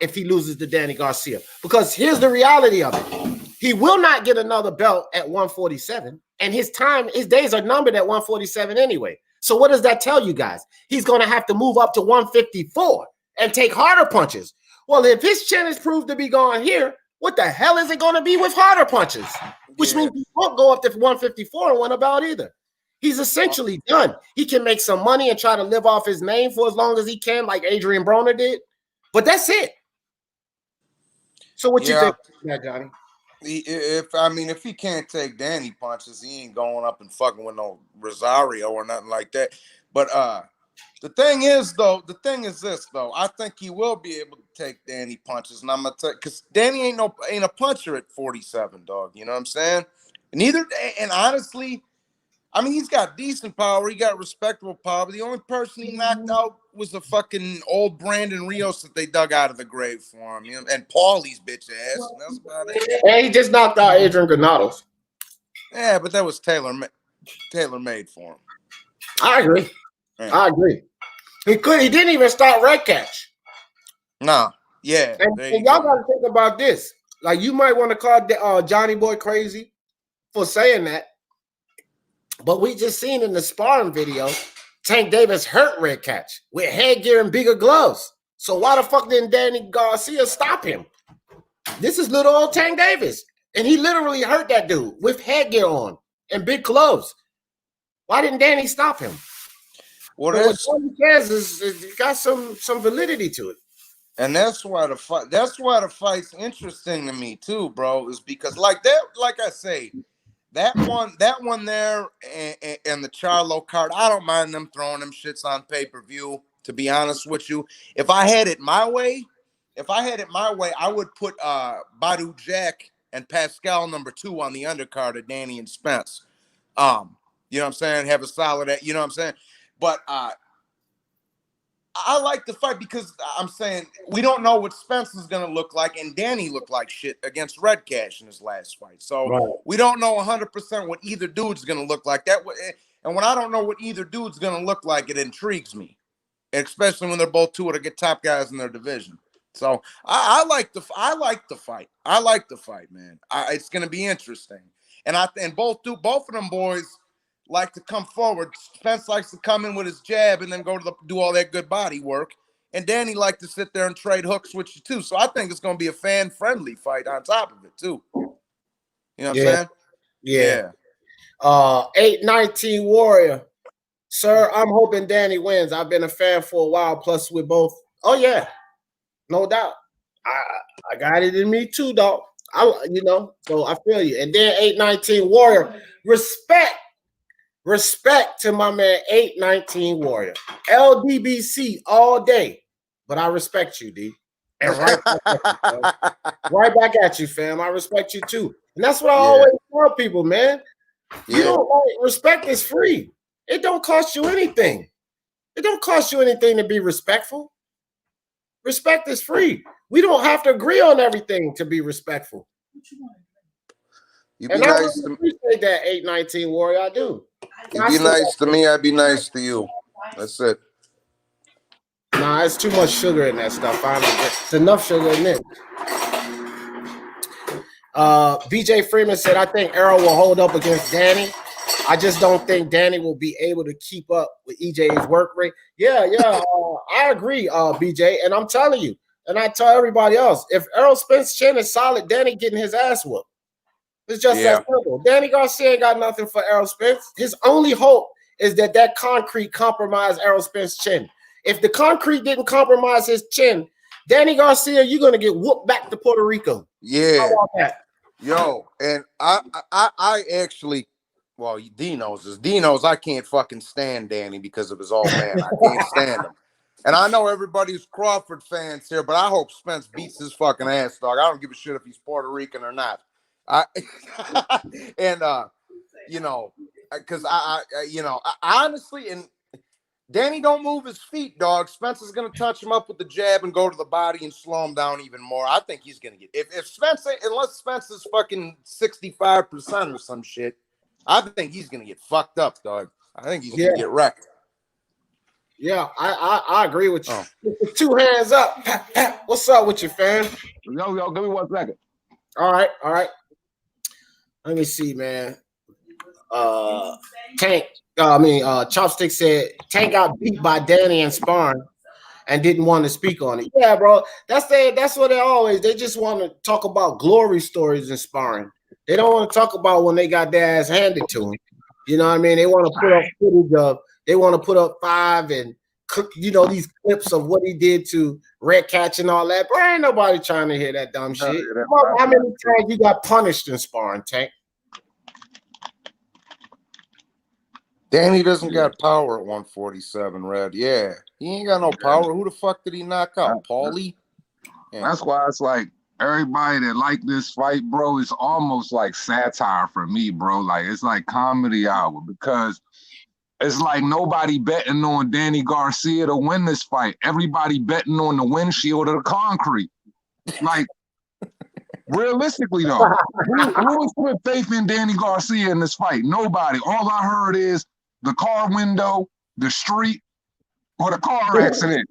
if he loses to Danny Garcia. Because here's the reality of it. He will not get another belt at 147, and his days are numbered at 147 anyway. So what does that tell you guys? He's going to have to move up to 154 and take harder punches. Well, if his chin is proved to be gone here, what the hell is it going to be with harder punches? Which means he won't go up to 154 and win a belt either. He's essentially done. He can make some money and try to live off his name for as long as he can, like Adrian Broner did. But that's it. So what you Yeah. think of that, Johnny? If he can't take Danny punches, he ain't going up and fucking with no Rosario or nothing like that. But the thing is this though. I think he will be able to take Danny punches, and I'm gonna tell, because Danny ain't a puncher at 47, dog. You know what I'm saying? And honestly, I mean, he's got decent power. He got respectable power. But the only person he knocked out was the fucking old Brandon Rios that they dug out of the grave for him. You know? And Paulie's bitch ass. And that's about it. And he just knocked out Adrian Granados. Yeah, but that was tailor made for him. I agree. Yeah. I agree. He didn't even start Red Catch. Nah. Yeah. And y'all got to think about this. Like, you might want to call Johnny Boy crazy for saying that. But we just seen in the sparring video, Tank Davis hurt Red Catch with headgear and bigger gloves. So why the fuck didn't Danny Garcia stop him? This is little old Tank Davis. And he literally hurt that dude with headgear on and big gloves. Why didn't Danny stop him? Well, what he says is got some validity to it. And that's why the fight's interesting to me too, bro, is because like I say, that one there and the Charlo card, I don't mind them throwing them shits on pay-per-view, to be honest with you. If I had it my way, I would put Badu Jack and Pascal #2 on the undercard of Danny and Spence. You know what I'm saying? Have a solid, you know what I'm saying? But I like the fight because I'm saying we don't know what Spence is going to look like, and Danny looked like shit against Red Cash in his last fight. So we don't know 100% what either dude's going to look like. And when I don't know what either dude's going to look like, it intrigues me, especially when they're both two of the top guys in their division. So I like the fight. I like the fight, man. It's going to be interesting. And both of them boys like to come forward. Spence likes to come in with his jab and then go to do all that good body work. And Danny likes to sit there and trade hooks with you too. So I think it's going to be a fan-friendly fight on top of it too. You know what I'm saying? Yeah. 819 Warrior. Sir, I'm hoping Danny wins. I've been a fan for a while. Plus, we're both. Oh, yeah. No doubt. I got it in me too, dog. So I feel you. And then 819 Warrior. Respect to my man 819 Warrior. LDBC all day. But I respect you, D. And right back at you, fam. I respect you too. And that's what I always tell people, man. You don't respect is free. It don't cost you anything. It don't cost you anything to be respectful. Respect is free. We don't have to agree on everything to be respectful. You be nice to me. Appreciate that 819 Warrior. I do. You be nice to me, I'd be nice to you. That's it. Nah, it's too much sugar in that stuff. It's enough sugar in it. BJ Freeman said, I think Errol will hold up against Danny. I just don't think Danny will be able to keep up with EJ's work rate. Yeah. I agree, BJ. And I'm telling you, and I tell everybody else, if Errol Spence's chin is solid, Danny getting his ass whooped. It's just that simple. Danny Garcia ain't got nothing for Errol Spence. His only hope is that concrete compromised Errol Spence's chin. If the concrete didn't compromise his chin, Danny Garcia, you're gonna get whooped back to Puerto Rico. Yeah. How about that? Yo, and I actually, well, D knows this. D knows I can't fucking stand Danny because of his old man. I can't stand him. And I know everybody's Crawford fans here, but I hope Spence beats his fucking ass, dog. I don't give a shit if he's Puerto Rican or not. Because honestly, and Danny don't move his feet, dog. Spence is gonna touch him up with the jab and go to the body and slow him down even more. I think he's gonna get if Spence, unless Spence is fucking 65% or some shit, I think he's gonna get fucked up, dog. I think he's gonna get wrecked. Yeah, I agree with you. Oh. 2 hands up. What's up with you, fam? Yo, give me 1 second. All right. Let me see, man. Chopstick said Tank got beat by Danny in sparring and didn't want to speak on it. Yeah, bro. That's what they just want to talk about glory stories in sparring. They don't want to talk about when they got their ass handed to them. You know what I mean? They want to put up footage of, they want to put up 5 and these clips of what he did to Red Catch and all that. But ain't nobody trying to hear that dumb shit. How many times you got punished in sparring, Tank? Danny doesn't got power at 147, Red. Yeah, he ain't got no power. Who the fuck did he knock out? Paulie? Yeah. That's why it's like everybody that like this fight, bro, it's almost like satire for me, bro. Like it's like comedy hour because it's like nobody betting on Danny Garcia to win this fight. Everybody betting on the windshield of the concrete. Like, realistically, though, who was put faith in Danny Garcia in this fight? Nobody. All I heard is the car window, the street, or the car accident.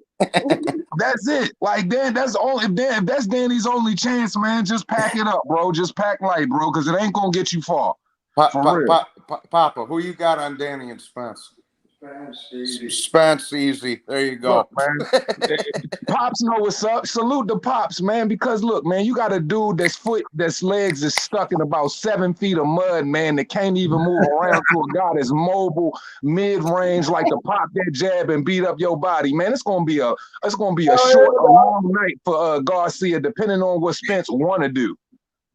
That's it. Like, that's all. If that's Danny's only chance, man, just pack it up, bro. Just pack light, bro, because it ain't gonna get you far. Papa, who you got on Danny and Spence? Spence easy. There you go. Look, man. Pops know what's up. Salute the Pops, man, because look, man, you got a dude that's legs is stuck in about 7 feet of mud, man, that can't even move around to a guy that's mobile, mid-range, like to pop that jab and beat up your body, man. It's gonna be a short, a long night for Garcia, depending on what Spence want to do.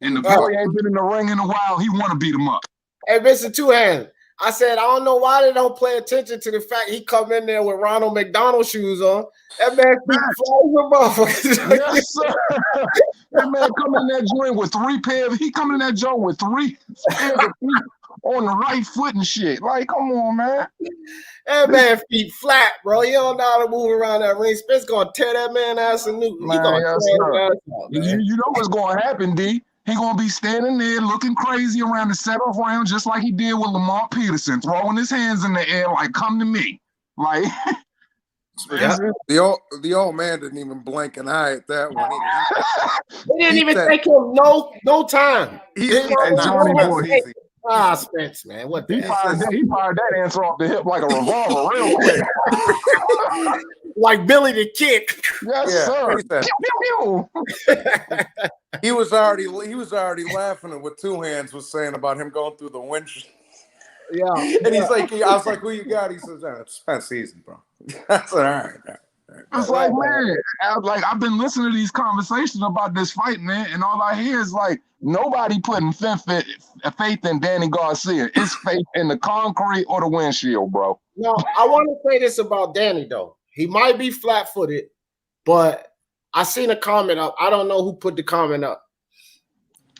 And the boy ain't been in the ring in a while. He want to beat him up. Hey, Mr. Two Hands, I said, I don't know why they don't pay attention to the fact he come in there with Ronald McDonald shoes on. That man flies motherfuckers. Yes, sir. That man come in that joint with 3 pairs. He come in that joint with 3 pairs of feet on the right foot and shit. Like, come on, man. That man feet flat, bro. You don't know how to move around that ring. Spence gonna tear that man ass a new. Man, you know what's gonna happen, D. He gonna be standing there looking crazy around the 7th round, just like he did with Lamar Peterson, throwing his hands in the air like, "Come to me." Like, the old man didn't even blink an eye at that one. He didn't even take him no time. Spence, man, what the he fired that answer off the hip like a revolver, real quick. Like Billy the Kid. Yes, sir. Pew, pew, pew. He was already laughing at what Two Hands was saying about him going through the windshield. Yeah, and he's like, I was like, "Who you got?" He says, "It's Spence easy, bro." I said, "All right." It's like, man, I've been listening to these conversations about this fight, man, and all I hear is like nobody putting faith in Danny Garcia. It's faith in the concrete or the windshield, bro. No, I want to say this about Danny though. He might be flat-footed, but I seen a comment up. I don't know who put the comment up.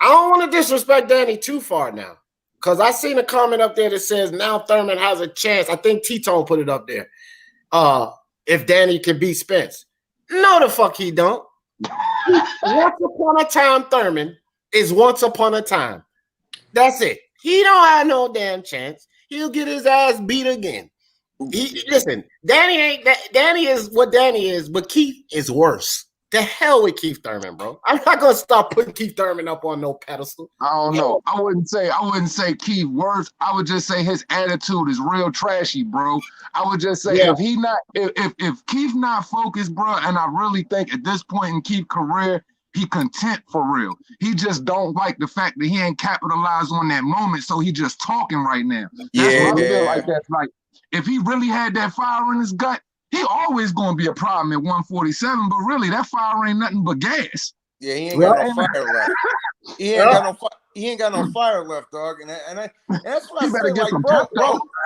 I don't want to disrespect Danny too far now, because I seen a comment up there that says now Thurman has a chance. I think T-Tone put it up there. If Danny can beat Spence. No, the fuck he don't. Once upon a time, Thurman is once upon a time. That's it. He don't have no damn chance. He'll get his ass beat again. Listen, Danny is what Danny is, but Keith is worse. The hell with Keith Thurman, bro. I'm not gonna stop putting Keith Thurman up on no pedestal. I don't know. I wouldn't say Keith worse. I would just say his attitude is real trashy, bro. I would just say if Keith not focused, bro, and I really think at this point in Keith's career, he content for real. He just don't like the fact that he ain't capitalized on that moment, so he just talking right now. That's what I feel like. That's like, if he really had that fire in his gut, he always gonna be a problem at 147. But really, that fire ain't nothing but gas. Yeah, he ain't got no fire left. He ain't got no fire left, dog. And that's what I say. Like,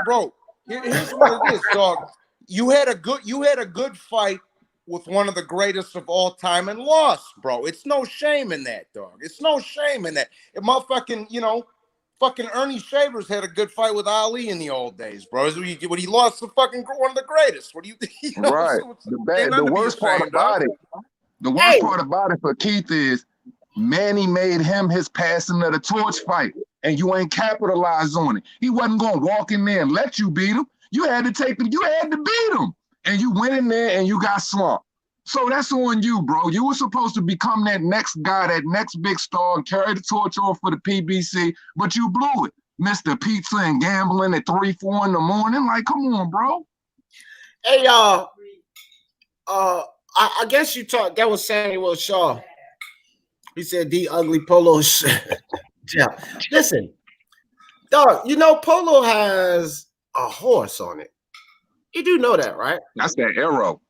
bro. Here's what it is, dog. You had a good fight with one of the greatest of all time and lost, bro. It's no shame in that, dog. It's no shame in that. It motherfucking, fucking Ernie Shavers had a good fight with Ali in the old days, bro. When he lost to fucking one of the greatest. What do you think? Right. The worst part about it for Keith is Manny made him his passing of the torch fight, and you ain't capitalized on it. He wasn't gonna walk in there and let you beat him. You had to beat him, and you went in there and you got slumped. So that's on you, bro. You were supposed to become that next guy, that next big star, and carry the torch on for the PBC, but you blew it. Mr. Pizza and gambling at 3, 4 in the morning. Like, come on, bro. Hey, y'all. I guess you talked. That was Samuel Shaw. He said the ugly polo shirt. Yeah. Listen, dog. Polo has a horse on it. You do know that, right? That's that Errol.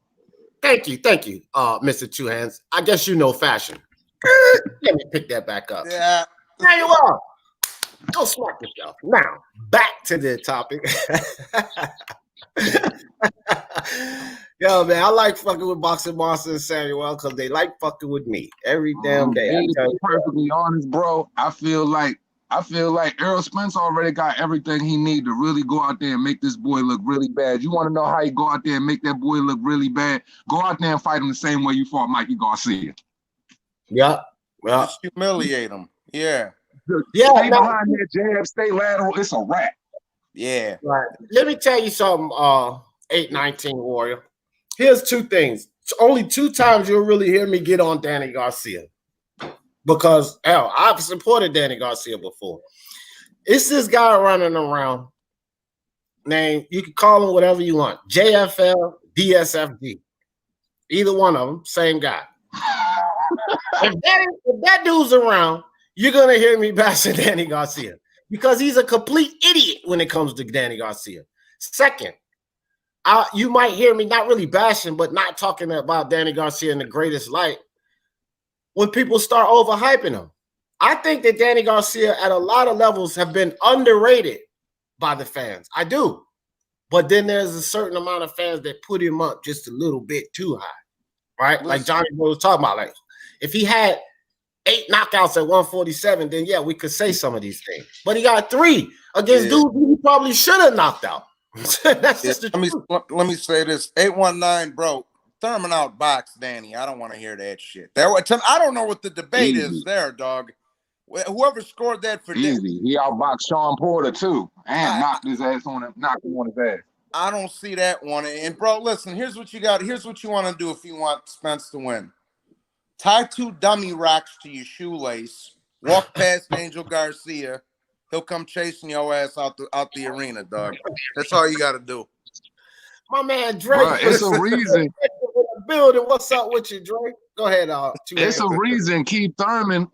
Thank you, Mr. Two Hands. I guess you know fashion. Let me pick that back up. Yeah. There you are. Go smack yourself. Now, back to the topic. Yo, man, I like fucking with Boxing Monster and Samuel because they like fucking with me every damn day. To be perfectly honest, bro, I feel like Errol Spence already got everything he need to really go out there and make this boy look really bad. You want to know how he go out there and make that boy look really bad? Go out there and fight him the same way you fought Mikey Garcia. Yeah. Well, Just humiliate him. Yeah. Yeah, Stay behind that jab, stay lateral. It's a wrap. Yeah. Right. Let me tell you something, 819 Warrior. Here's two things. It's only 2 times you'll really hear me get on Danny Garcia. Because, hell, I've supported Danny Garcia before. It's this guy running around named, you can call him whatever you want, JFL, DSFG. Either one of them, same guy. if that dude's around, you're going to hear me bashing Danny Garcia because he's a complete idiot when it comes to Danny Garcia. Second, you might hear me not really bashing, but not talking about Danny Garcia in the greatest light when people start overhyping him. I think that Danny Garcia at a lot of levels have been underrated by the fans. I do. But then there's a certain amount of fans that put him up just a little bit too high, right? Like Johnny was talking about, like if he had 8 knockouts at 147, then yeah, we could say some of these things. But he got 3 against dudes he probably should have knocked out. That's just the truth. Let me say this. 819, bro. Thurman outboxed Danny. I don't want to hear that shit. I don't know what the debate is there, dog. Whoever scored that for Easy. He outboxed Sean Porter too, and knocked him on his ass. I don't see that one. And bro, listen, here's what you got. Here's what you want to do if you want Spence to win. Tie 2 dummy rocks to your shoelace. Walk past Angel Garcia. He'll come chasing your ass out the arena, dog. That's all you got to do. My man Drake. Bruh, it's a reason. Building. What's up with you, Drake? Go ahead. It's a reason Keith Thurman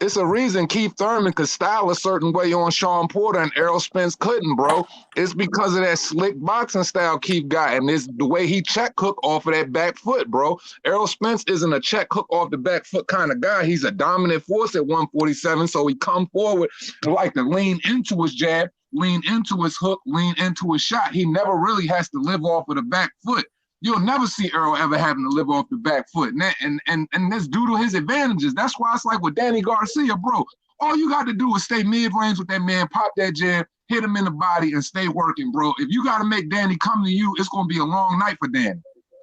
could style a certain way on Sean Porter and Errol Spence couldn't, bro. It's because of that slick boxing style Keith got, and it's the way he check hook off of that back foot, bro. Errol Spence isn't a check hook off the back foot kind of guy. He's a dominant force at 147, so he come forward to like to lean into his jab, lean into his hook, lean into his shot. He never really has to live off of the back foot. You'll never see Errol ever having to live off the back foot. And that's due to his advantages. That's why it's like with Danny Garcia, bro. All you got to do is stay mid-range with that man, pop that jab, hit him in the body, and stay working, bro. If you got to make Danny come to you, it's going to be a long night for Danny.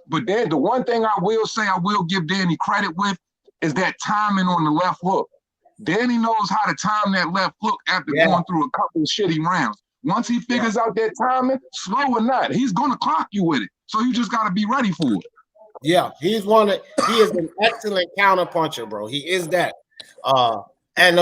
But then the one thing I will give Danny credit with is that timing on the left hook. Danny knows how to time that left hook after going through a couple of shitty rounds. Once he figures out that timing, slow or not, he's going to clock you with it. So you just got to be ready for it. Yeah, he is an excellent counterpuncher, bro. He is that. And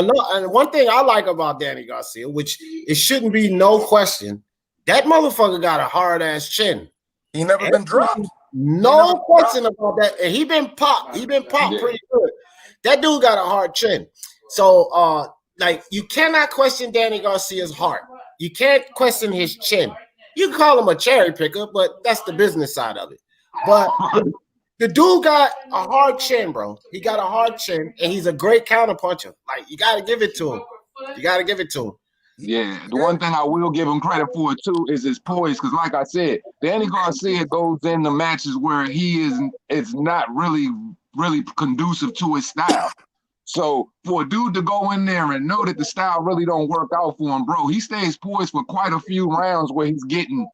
one thing I like about Danny Garcia, which it shouldn't be no question, that motherfucker got a hard ass chin. He never been dropped. No question about that. And he been popped. He been popped pretty good. That dude got a hard chin. So like you cannot question Danny Garcia's heart. You can't question his chin. You can call him a cherry picker, but that's the business side of it. But the dude got a hard chin, bro. He got a hard chin, and he's a great counterpuncher. Like, you got to give it to him. You got to give it to him. Yeah, the one thing I will give him credit for, too, is his poise. Because like I said, Danny Garcia goes into matches where it's not really conducive to his style. So for a dude to go in there and know that the style really don't work out for him, bro, he stays poised for quite a few rounds where he's getting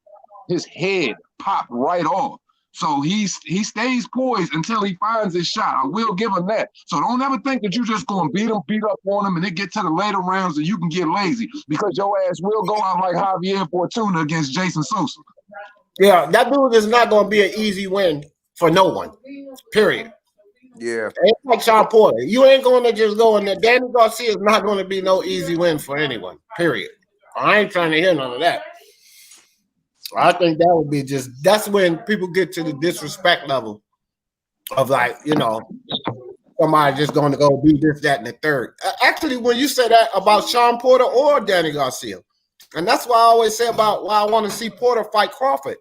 his head popped right off. So he stays poised until he finds his shot. I will give him that. So don't ever think that you're just going to beat up on him and then get to the later rounds and you can get lazy because your ass will go out like Javier Fortuna against Jason Sosa. Yeah, that dude is not going to be an easy win for no one, period. Yeah. It's like Sean Porter. You ain't going to just go in there. Danny Garcia is not going to be no easy win for anyone, period. I ain't trying to hear none of that. I think that would be that's when people get to the disrespect level of like, somebody just going to go do this, that, and the third. Actually, when you say that about Sean Porter or Danny Garcia, and that's why I always say about why I want to see Porter fight Crawford.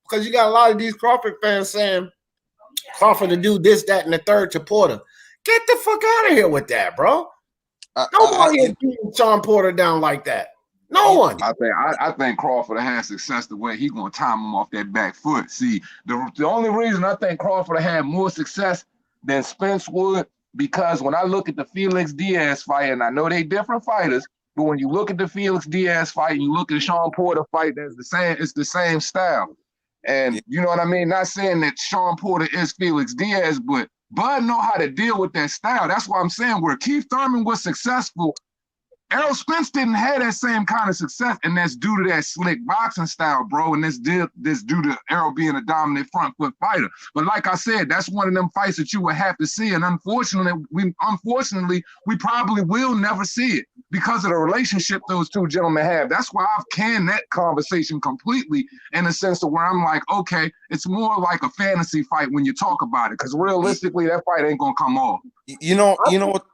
because you got a lot of these Crawford fans saying Crawford to do this, that, and the third to Porter. Get the fuck out of here with that, bro. Nobody is beating Sean Porter down like that. No one. I think Crawford had success the way he gonna time him off that back foot. See, the only reason I think Crawford had more success than Spence would, because when I look at the Felix Diaz fight, and I know they different fighters, but when you look at the Felix Diaz fight and you look at the Sean Porter fight, that's the same. It's the same style, and you know what I mean. Not saying that Sean Porter is Felix Diaz, but Bud know how to deal with that style. That's why I'm saying where Keith Thurman was successful, Errol Spence didn't have that same kind of success, and that's due to that slick boxing style, bro. And this due to Errol being a dominant front foot fighter. But like I said, that's one of them fights that you would have to see. And unfortunately, we probably will never see it because of the relationship those two gentlemen have. That's why I've canned that conversation completely in the sense of where I'm like, okay, it's more like a fantasy fight when you talk about it, because realistically, that fight ain't gonna come off. You know what?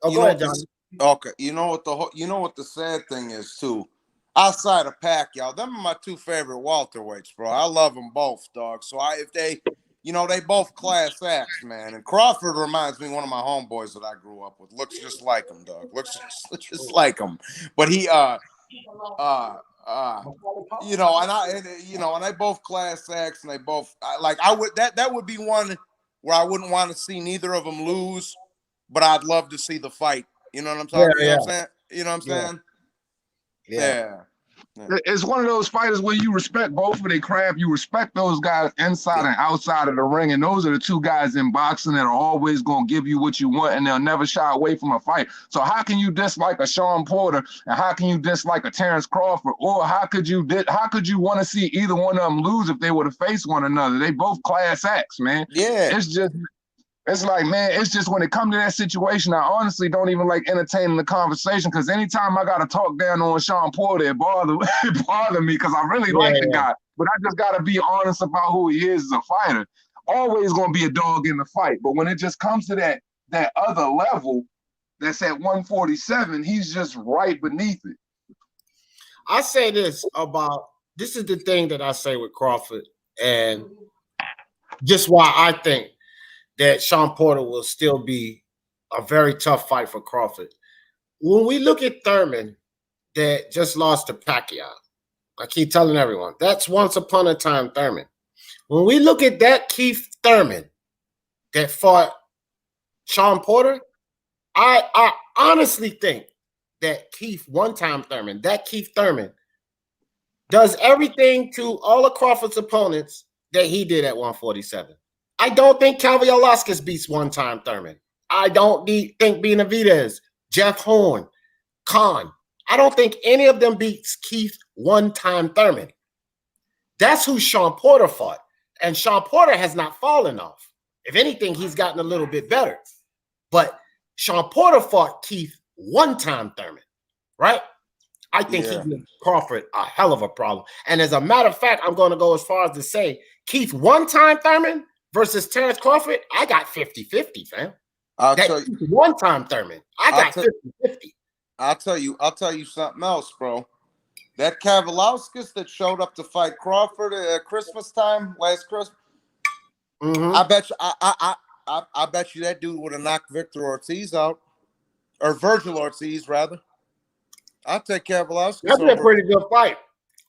Oh, go ahead, John. Okay, you know what the sad thing is too. Outside of Pacquiao, them are my two favorite welterweights, bro. I love them both, dog. So they both class acts, man. And Crawford reminds me of one of my homeboys that I grew up with. Looks just like him, dog. Looks just like him. But he and they both class acts, and they both that would be one where I wouldn't want to see neither of them lose, but I'd love to see the fight. You know what I'm talking about? You know what I'm saying? You know what I'm saying? Yeah. It's one of those fighters where you respect both of their craft. You respect those guys inside and outside of the ring. And those are the two guys in boxing that are always going to give you what you want, and they'll never shy away from a fight. So how can you dislike a Sean Porter, and how can you dislike a Terence Crawford? Or how could you want to see either one of them lose if they were to face one another? They both class acts, man. Yeah. It's like, man, it's just when it comes to that situation, I honestly don't even like entertaining the conversation, because anytime I got to talk down on Sean Porter, it bother me, because I really like the guy. But I just got to be honest about who he is as a fighter. Always going to be a dog in the fight. But when it just comes to that other level that's at 147, he's just right beneath it. I say this is the thing that I say with Crawford, and just why I think that Sean Porter will still be a very tough fight for Crawford. When we look at Thurman that just lost to Pacquiao, I keep telling everyone, that's once upon a time Thurman. When we look at that Keith Thurman that fought Sean Porter, I honestly think that Keith Thurman does everything to all of Crawford's opponents that he did at 147. I don't think Kavaliauskas beats one-time Thurman. I don't think Benavidez, Jeff Horn, Khan. I don't think any of them beats Keith one-time Thurman. That's who Sean Porter fought. And Sean Porter has not fallen off. If anything, he's gotten a little bit better. But Sean Porter fought Keith one-time Thurman, right? I think he gives Crawford a hell of a problem. And as a matter of fact, I'm going to go as far as to say Keith one-time Thurman versus Terence Crawford, I got 50-50, fam. One-time Thurman, I got 50-50. I'll tell you something else, bro. That Kavaliauskas that showed up to fight Crawford at Christmas time last Christmas, I bet you that dude would have knocked Victor Ortiz out, or Virgil Ortiz rather. I'll take Kavaliauskas. That'd be a pretty good fight.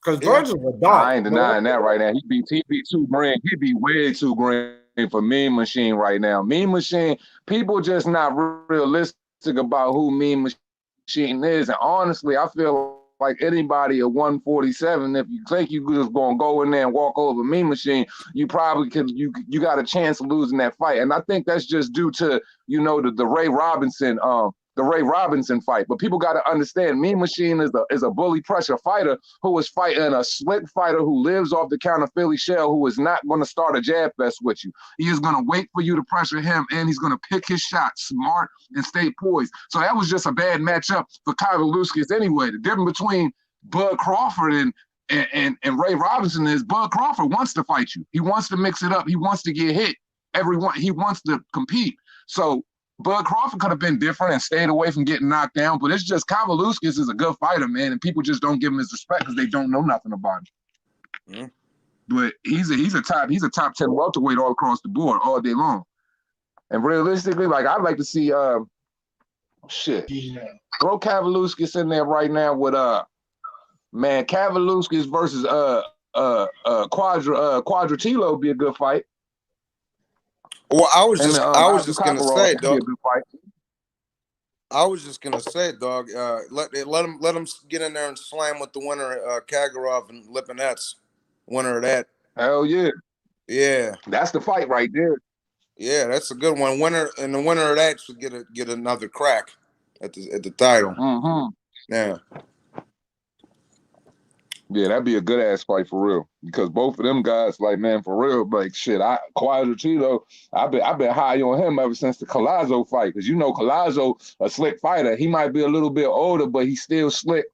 Because Virgil's a dog. I ain't denying that right now. He be too green. He be way too green for Mean Machine right now. Mean Machine, people just not realistic about who Mean Machine is. And honestly, I feel like anybody at 147, if you think you just gonna go in there and walk over Mean Machine, you probably could. You got a chance of losing that fight. And I think that's just due to the Ray Robinson fight. But people got to understand, Mean Machine is a bully pressure fighter who is fighting a slick fighter who lives off the counter Philly shell, who is not going to start a jab fest with you. He is going to wait for you to pressure him, and he's going to pick his shots smart and stay poised. So that was just a bad matchup for Kavaliauskas anyway. The difference between Bud Crawford and Ray Robinson is Bud Crawford wants to fight you. He wants to mix it up. He wants to get hit. He wants to compete. So Bud Crawford could have been different and stayed away from getting knocked down, but it's just Kavaliauskas is a good fighter, man, and people just don't give him his respect because they don't know nothing about him. but he's a top 10 welterweight all across the board all day long. And realistically, like I'd like to see shit. Throw Kavaluskis in there right now with man, Kavaluskis versus Quadratilo would be a good fight. Well, I was just gonna say, dog. I was just gonna say, dog. Let him get in there and slam with the winner, Kagarov and Lipinets, winner of that. Hell yeah, yeah, that's the fight right there. Yeah, that's a good one. Winner and the winner of that should get another crack at the title. Mm-hmm. Yeah. Yeah, that'd be a good ass fight for real. Because both of them guys, like, man, for real, like shit. Quadratilo, I've been high on him ever since the Collazo fight. Because you know Collazo, a slick fighter. He might be a little bit older, but he's still slick.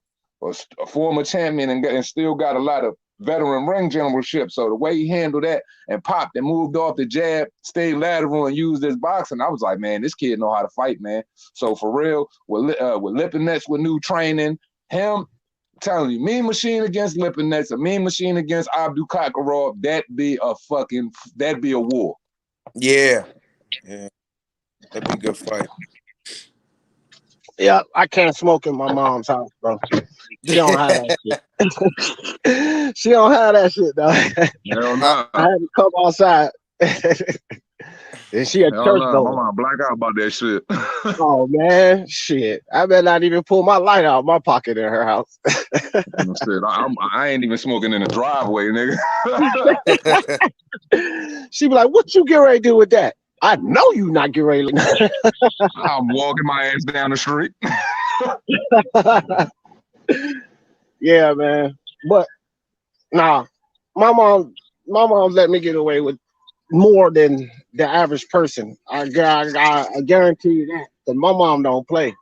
A former champion and still got a lot of veteran ring generalship. So the way he handled that and popped and moved off the jab, stayed lateral and used his boxing, I was like, man, this kid know how to fight, man. So for real, with Lipinets with new training, him. Telling you, Mean Machine against Lipinets, a Mean Machine against Abdul Kakarov, that'd be a war. Yeah. That'd be a good fight. Yeah, I can't smoke in my mom's house, bro. She don't have that shit. She don't have that shit, dog. Hell no. I had to come outside. And she a church though. My mom black out about that shit. Oh man, shit! I better not even pull my light out of my pocket in her house. I ain't even smoking in the driveway, nigga. She be like, "What you get ready to do with that?" I know you not get ready. I'm walking my ass down the street. Yeah, man. But nah, my mom let me get away with more than the average person. I guarantee you that. Because my mom don't play.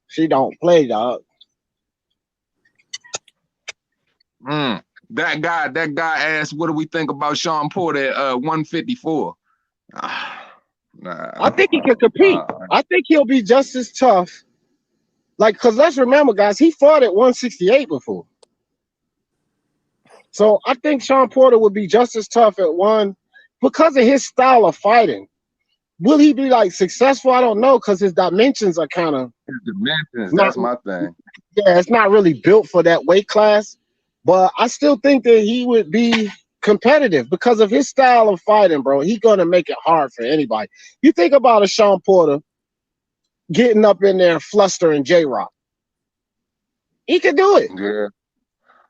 She don't play, dog. That guy asked, what do we think about Sean Porter at 154? Nah, I think he can compete. I think he'll be just as tough. Like, because let's remember, guys, he fought at 168 before. So I think Sean Porter would be just as tough at because of his style of fighting. Will he be like successful? I don't know, because his dimensions are kind of that's my thing. Yeah, it's not really built for that weight class. But I still think that he would be competitive because of his style of fighting, bro. He's gonna make it hard for anybody. You think about a Sean Porter getting up in there and flustering J-Rock. He could do it. Yeah.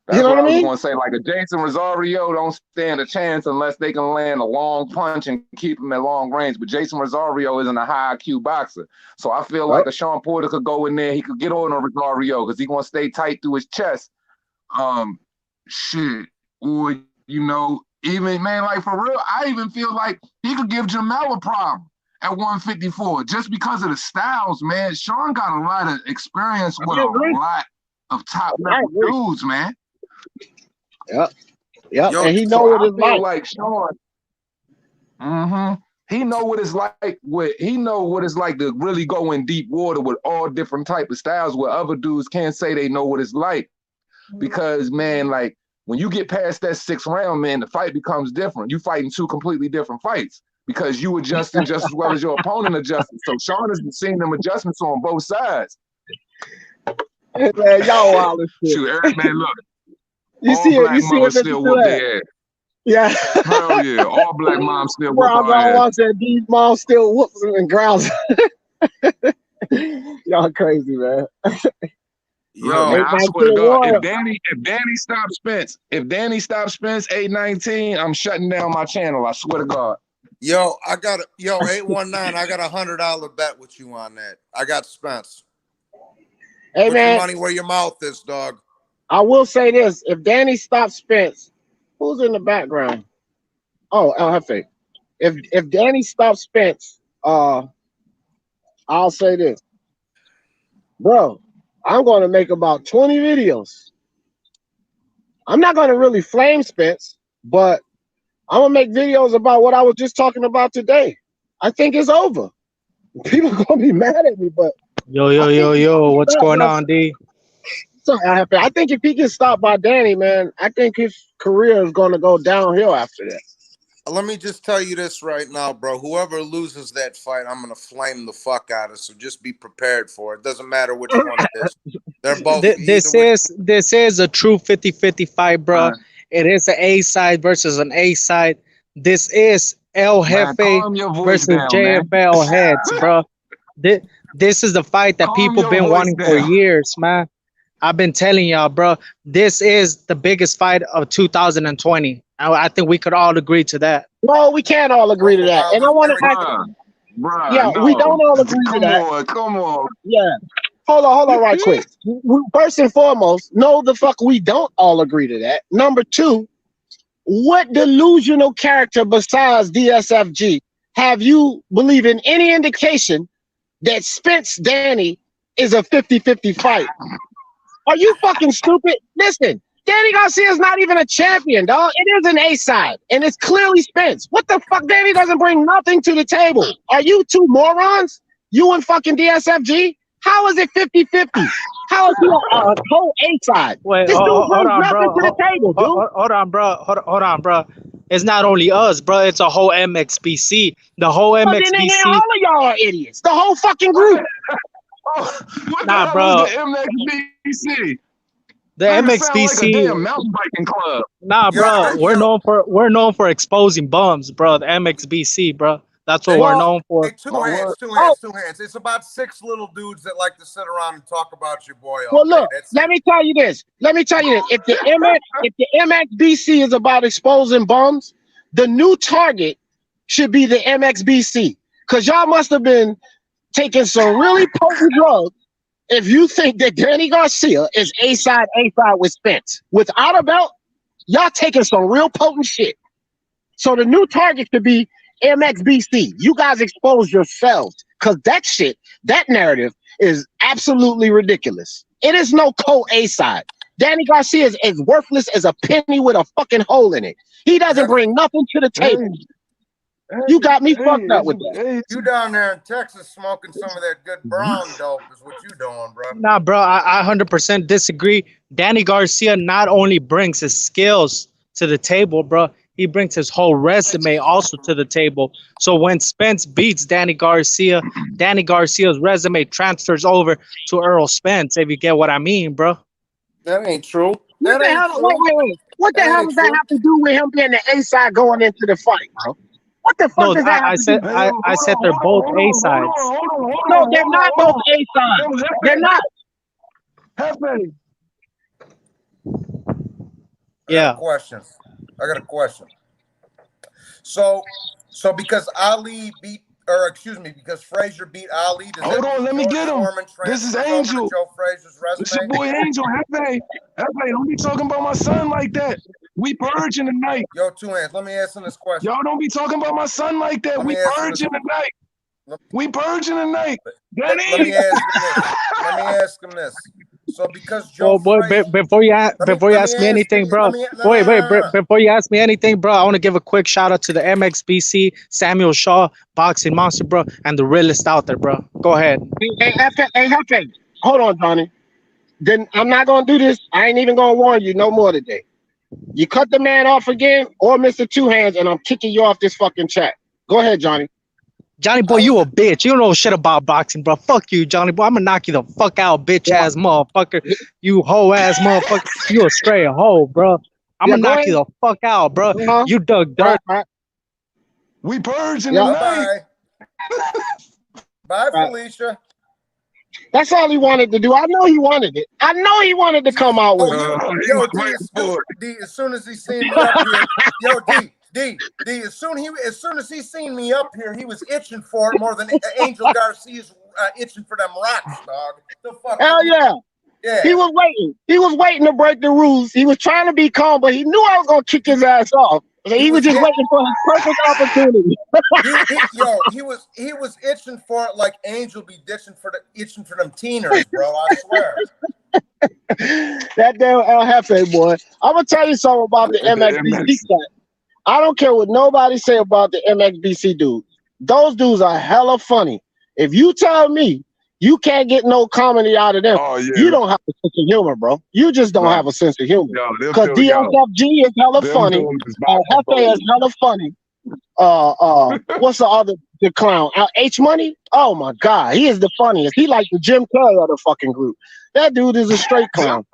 That's you know what I mean? I was going to say, like a Jason Rosario don't stand a chance unless they can land a long punch and keep him at long range. But Jason Rosario isn't a high IQ boxer. So I feel like a Sean Porter could go in there. He could get on a Rosario because he's going to stay tight through his chest. Shit. Or, you know, even, man, like for real, I even feel like he could give Jamel a problem at 154 just because of the styles, man. Sean got a lot of experience with a lot of top level dudes, man. Yep. And he know what it's like Sean. He know what it's like. He know what it's like to really go in deep water with all different type of styles where other dudes can't say they know what it's like. Because man, like when you get past that 6th round, man, the fight becomes different. You fighting 2 completely different fights because you adjusting just as well as your opponent adjusting. So Sean has been seeing them adjustments on both sides. Hey, man, y'all wild as shit. Shoot, Eric, man, look. You see it still whoop their ass. Yeah. Hell yeah. All black moms still whoop our ass. Watch that these moms still whoops and growls. Y'all crazy, man. Yo, man, I swear to God, if Danny stops Spence, 819, I'm shutting down my channel. I swear to God. Yo, 819, I got $100 bet with you on that. I got Spence. Hey, Put man. your money where your mouth is, dog. I will say this. If Danny stops Spence, who's in the background? Oh, El Jefe. If Danny stops Spence, I'll say this. Bro, I'm going to make about 20 videos. I'm not going to really flame Spence, but I'm going to make videos about what I was just talking about today. I think it's over. People are going to be mad at me, but... Yo, what's going on, D? So I think if he gets stopped by Danny, man, I think his career is going to go downhill after that. Let me just tell you this right now, bro. Whoever loses that fight, I'm gonna flame the fuck out of. So just be prepared for it. Doesn't matter which one it is. They're both. This is a true 50-50 fight, bro. It is an A side versus an A side. This is El Jefe versus JFL heads, bro. This is the fight that people been wanting for years, man. I've been telling y'all, bro. This is the biggest fight of 2020. I think we could all agree to that. No, we can't all agree to that. And I want to, we don't all agree to that. Come on. Yeah. Hold on, right quick. First and foremost, no, the fuck, we don't all agree to that. Number two, what delusional character besides DSFG have you believe in any indication that Spence Danny is a 50-50 fight? Are you fucking stupid? Listen, Danny Garcia is not even a champion, dog. It is an A side, and it's clearly Spence. What the fuck? Danny doesn't bring nothing to the table. Are you two morons? You and fucking DSFG? How is it 50-50? How is he a whole A side? Wait, this dude hold brings on, nothing bro. to the table, dude. Hold on, bro. Hold on, bro. It's not only us, bro. It's a whole MXBC. The whole But MXBC. then all of y'all are idiots. The whole fucking group. What Nah, the hell bro. is the MXBC? The Sound MXBC. like a damn mountain biking club. Nah, bro. We're known for exposing bums, bro. The MXBC, bro. That's what we're known for. Hey, two hands. It's about 6 little dudes that like to sit around and talk about your boy all Well, look, day. let me tell you this. If the MXBC is about exposing bums, the new target should be the MXBC. Because y'all must have been taking some really potent drugs if you think that Danny Garcia is A side with Spence. Without a belt, y'all taking some real potent shit. So the new target should be MXBC. You guys expose yourselves, because that narrative is absolutely ridiculous. It is no co-A side. Danny Garcia is as worthless as a penny with a fucking hole in it. He doesn't bring nothing to the table. You got me fucked up with that. You down there in Texas smoking some of that good brown dope is what you doing, bro. Nah, bro. I 100% disagree. Danny Garcia not only brings his skills to the table, bro. He brings his whole resume also to the table. So when Spence beats Danny Garcia's resume transfers over to Errol Spence, if you get what I mean, bro. That ain't true. Wait. What the hell does that have to do with him being the A side going into the fight, bro? What the fuck does that have to do? I said they're both A sides. No, they're not both A sides. They're not. Yeah. I got a question. So because because Frazier beat Ali. Hold on, let me get him. This is Angel. Joe Frazier's resume? This your boy Angel. Hefe, don't be talking about my son like that. We purging tonight. Yo, two hands. Let me ask him this question. Y'all don't be talking about my son like that. We purging tonight. We purging tonight. Let me ask him this. So because Joe before you ask me anything, bro. Before you ask me anything, bro, I want to give a quick shout out to the MXBC, Samuel Shaw, Boxing Monster, bro, and the realest out there, bro. Go ahead. Hey, Hefe, hold on, Johnny. Then I'm not gonna do this. I ain't even gonna warn you no more today. You cut the man off again, or Mr. Two Hands, and I'm kicking you off this fucking chat. Go ahead, Johnny. Johnny boy, you a bitch. You don't know shit about boxing, bro. Fuck you, Johnny boy. I'm gonna knock you the fuck out, bitch ass motherfucker. You hoe ass motherfucker. You a straight hoe, bro. I'm gonna knock you the fuck out, bro. You dug dirt. We purging tonight. Bye, Felicia. That's all he wanted to do. I know he wanted it. I know he wanted to come out with it. D, as soon as he seen me up here, D, as soon as he seen me up here, he was itching for it more than Angel Garcia's itching for them rocks, dog. The fuck? Hell yeah. Yeah. He was waiting. He was waiting to break the rules. He was trying to be calm, but he knew I was gonna kick his ass off. So he was just waiting for his perfect opportunity. He was itching for it like Angel be itching for them teeners, bro. I swear. That damn El Jefe boy. I'm gonna tell you something about the MXBC side. I don't care what nobody say about the MXBC dudes. Those dudes are hella funny. If you tell me You can't get no comedy out of them. Oh yeah. You don't have a sense of humor, bro. You just don't have a sense of humor. Yo, Because DSFG is hella funny. Hefe is hella funny. What's the other the clown? H Money? Oh my god, he is the funniest. He like the Jim Carrey of the fucking group. That dude is a straight clown.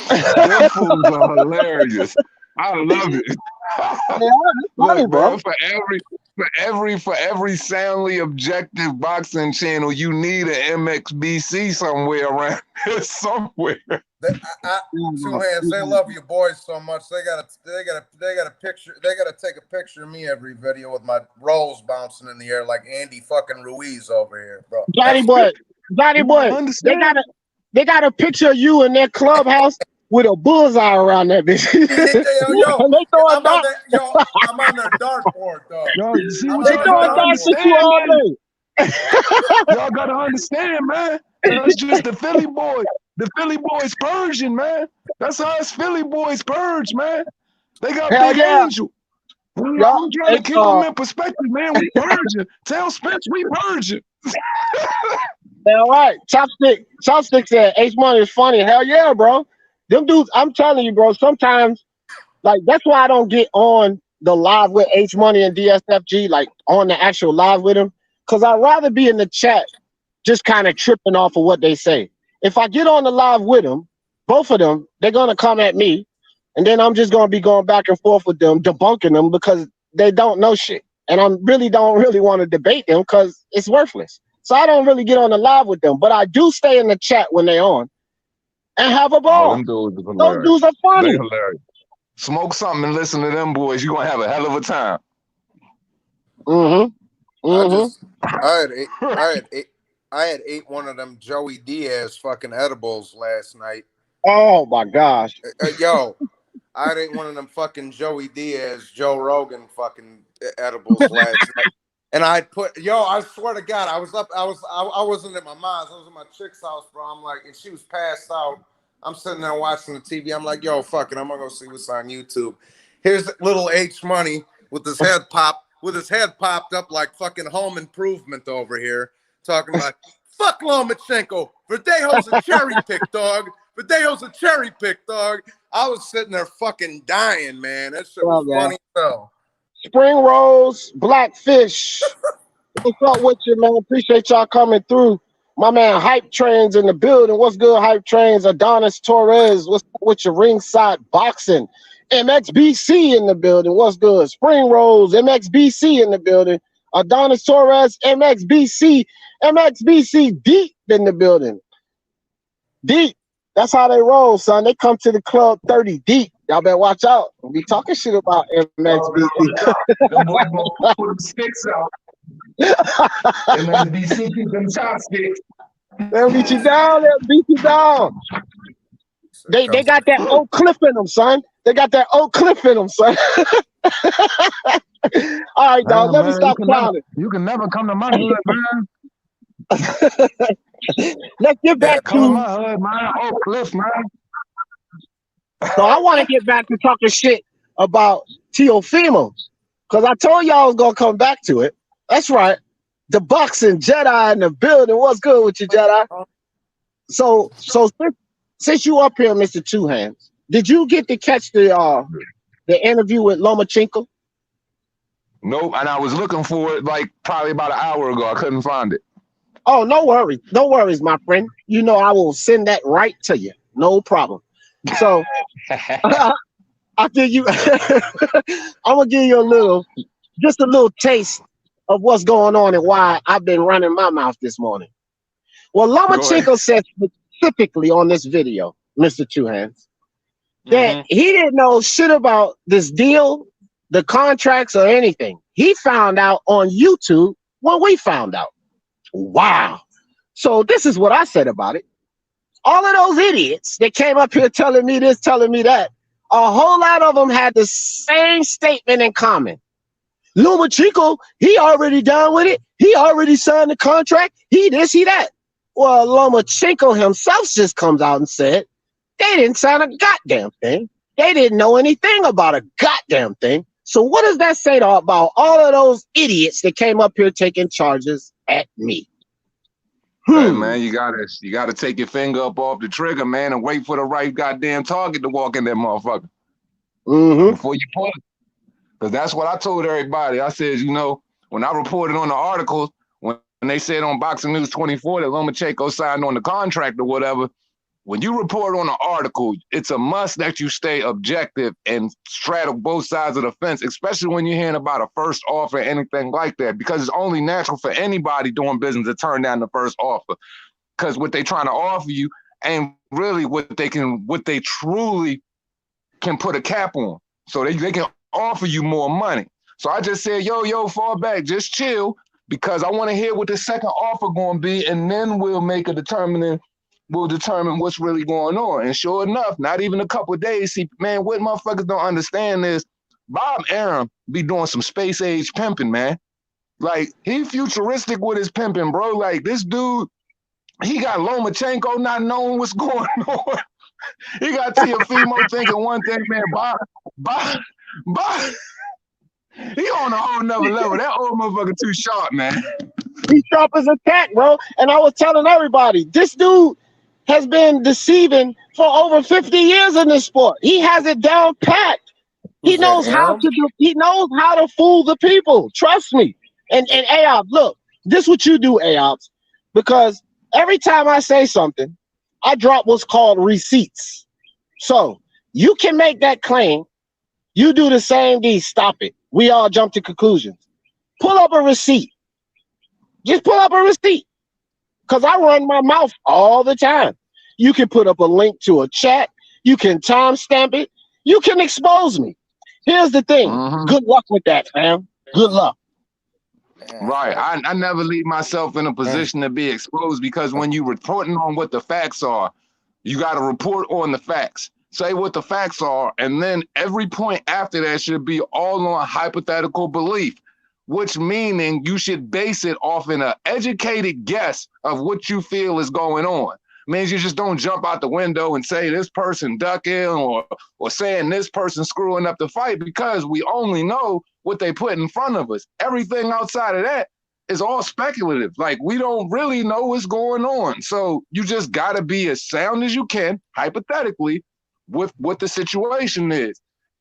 Them fools are hilarious. I love it. Yeah, funny, Look, bro. man, for every soundly objective boxing channel, you need an MXBC somewhere around here somewhere. Two Hands, they love you boys so much. They gotta take a picture of me every video with my rolls bouncing in the air like Andy fucking Ruiz over here, bro. Johnny boy, they got a picture of you in their clubhouse with a bullseye around that bitch. I'm on their dartboard, though. Yo, see what they throwing darts at you all day. Y'all gotta understand, man. That's just the Philly boy. The Philly boys purging, man. That's how us Philly boys purge, man. They got Big Angel. I'm trying to keep them in perspective, man. We purging. Tell Spence we purging. All right, Chopstick said H Money is funny. Hell yeah, bro. Them dudes, I'm telling you, bro. Sometimes, like that's why I don't get on the live with H Money and DSFG, like on the actual live with them, because I'd rather be in the chat, just kind of tripping off of what they say. If I get on the live with them, both of them, they're gonna come at me, and then I'm just gonna be going back and forth with them, debunking them because they don't know shit, and I don't really want to debate them because it's worthless. So I don't really get on the live with them, but I do stay in the chat when they're on and have a ball. Them dudes Those dudes are funny. They hilarious. Smoke something and listen to them boys. You're gonna have a hell of a time. I had ate one of them Joey Diaz fucking edibles last night. Oh my gosh. Yo, I ate one of them fucking Joey Diaz, Joe Rogan fucking edibles last night. And I swear to God, I wasn't at my mom's, I was at my chick's house, bro. I'm like, and she was passed out. I'm sitting there watching the TV. I'm like, yo, fuck it, I'm gonna go see what's on YouTube. Here's little H Money with his head popped up like fucking Home Improvement over here, talking about fuck Lomachenko. Verdejo's a cherry pick, dog. Verdejo's a cherry pick, dog. I was sitting there fucking dying, man. That shit was funny as hell. Spring rolls, blackfish. What's up with you, man? Appreciate y'all coming through. My man Hype Trains in the building. What's good, Hype Trains? Adonis Torres. What's up with your ringside boxing? MXBC in the building. What's good? Spring rolls, MXBC in the building. Adonis Torres, MXBC deep in the building. Deep. That's how they roll, son. They come to the club 30 deep. Y'all better watch out. We'll be talking shit about MXBC. Them boys gonna put them sticks out. MXBC keep them chopsticks. They'll beat you down. They'll beat you down. They got that old cliff in them, son. They got that old cliff in them, son. All right, dog. Let me stop clowning. You can never come to my hood, man. Let's get back to my hood, man. Oh, Cliff, man. So I want to get back to talking shit about Teofimo, because I told y'all I was gonna come back to it. That's right. The boxing Jedi in the building. What's good with you, Jedi? So since you up here, Mr. Two Hands, did you get to catch the interview with Lomachenko? Nope, and I was looking for it like probably about an hour ago. I couldn't find it. Oh, no worries. No worries, my friend. You know I will send that right to you. No problem. So I'll give you I'm gonna give you just a little taste of what's going on and why I've been running my mouth this morning. Well, Lomachenko said specifically on this video, Mr. Two Hands, that he didn't know shit about this deal, the contracts, or anything. He found out on YouTube when we found out. Wow. So this is what I said about it. All of those idiots that came up here telling me this, telling me that, a whole lot of them had the same statement in common. Lomachenko, he already done with it. He already signed the contract. He this, he that. Well, Lomachenko himself just comes out and said they didn't sign a goddamn thing. They didn't know anything about a goddamn thing. So what does that say about all of those idiots that came up here taking charges at me? Hey, man, you gotta take your finger up off the trigger, man, and wait for the right goddamn target to walk in that motherfucker before you pull it. Because that's what I told everybody. I said, you know, when I reported on the articles, when they said on Boxing News 24 that Lomachenko signed on the contract or whatever, when you report on an article, it's a must that you stay objective and straddle both sides of the fence, especially when you're hearing about a first offer or anything like that, because it's only natural for anybody doing business to turn down the first offer, because what they trying to offer you ain't really what they truly can put a cap on. So they can offer you more money. So I just said, yo, fall back, just chill, because I want to hear what the second offer going to be, and then we'll determine what's really going on. And sure enough, not even a couple of days, see, man, what motherfuckers don't understand is Bob Arum be doing some space age pimping, man. Like, he futuristic with his pimping, bro. Like, this dude, he got Lomachenko not knowing what's going on. He got Teofimo thinking one thing, man. Bob, he on a whole nother level. That old motherfucker too sharp, man. He's sharp as a tack, bro. And I was telling everybody, this dude has been deceiving for over 50 years in this sport. He has it down pat. He knows how to do. He knows how to fool the people. Trust me. And Aob, look, this is what you do, Aob, because every time I say something, I drop what's called receipts. So you can make that claim. You do the same. Stop it. We all jump to conclusions. Pull up a receipt. Just pull up a receipt. Because I run my mouth all the time. You can put up a link to a chat. You can timestamp it. You can expose me. Here's the thing. Good luck with that, fam. Good luck. Right. I never leave myself in a position to be exposed, because when you're reporting on what the facts are, you got to report on the facts. Say what the facts are, and then every point after that should be all on hypothetical belief, which meaning you should base it off an educated guess of what you feel is going on. Means you just don't jump out the window and say this person ducking or saying this person screwing up the fight, because we only know what they put in front of us. Everything outside of that is all speculative. Like, we don't really know what's going on. So you just got to be as sound as you can, hypothetically, with what the situation is.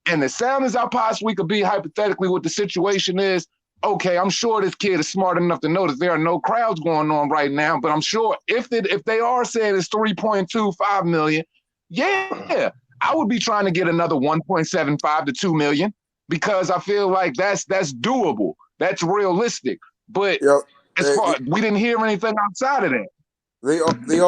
And as sound as I possibly could be hypothetically what the situation is, okay, I'm sure this kid is smart enough to know that there are no crowds going on right now, but I'm sure if they are saying it's 3.25 million, yeah, I would be trying to get another 1.75 to 2 million, because I feel like that's doable. That's realistic. But we didn't hear anything outside of that. The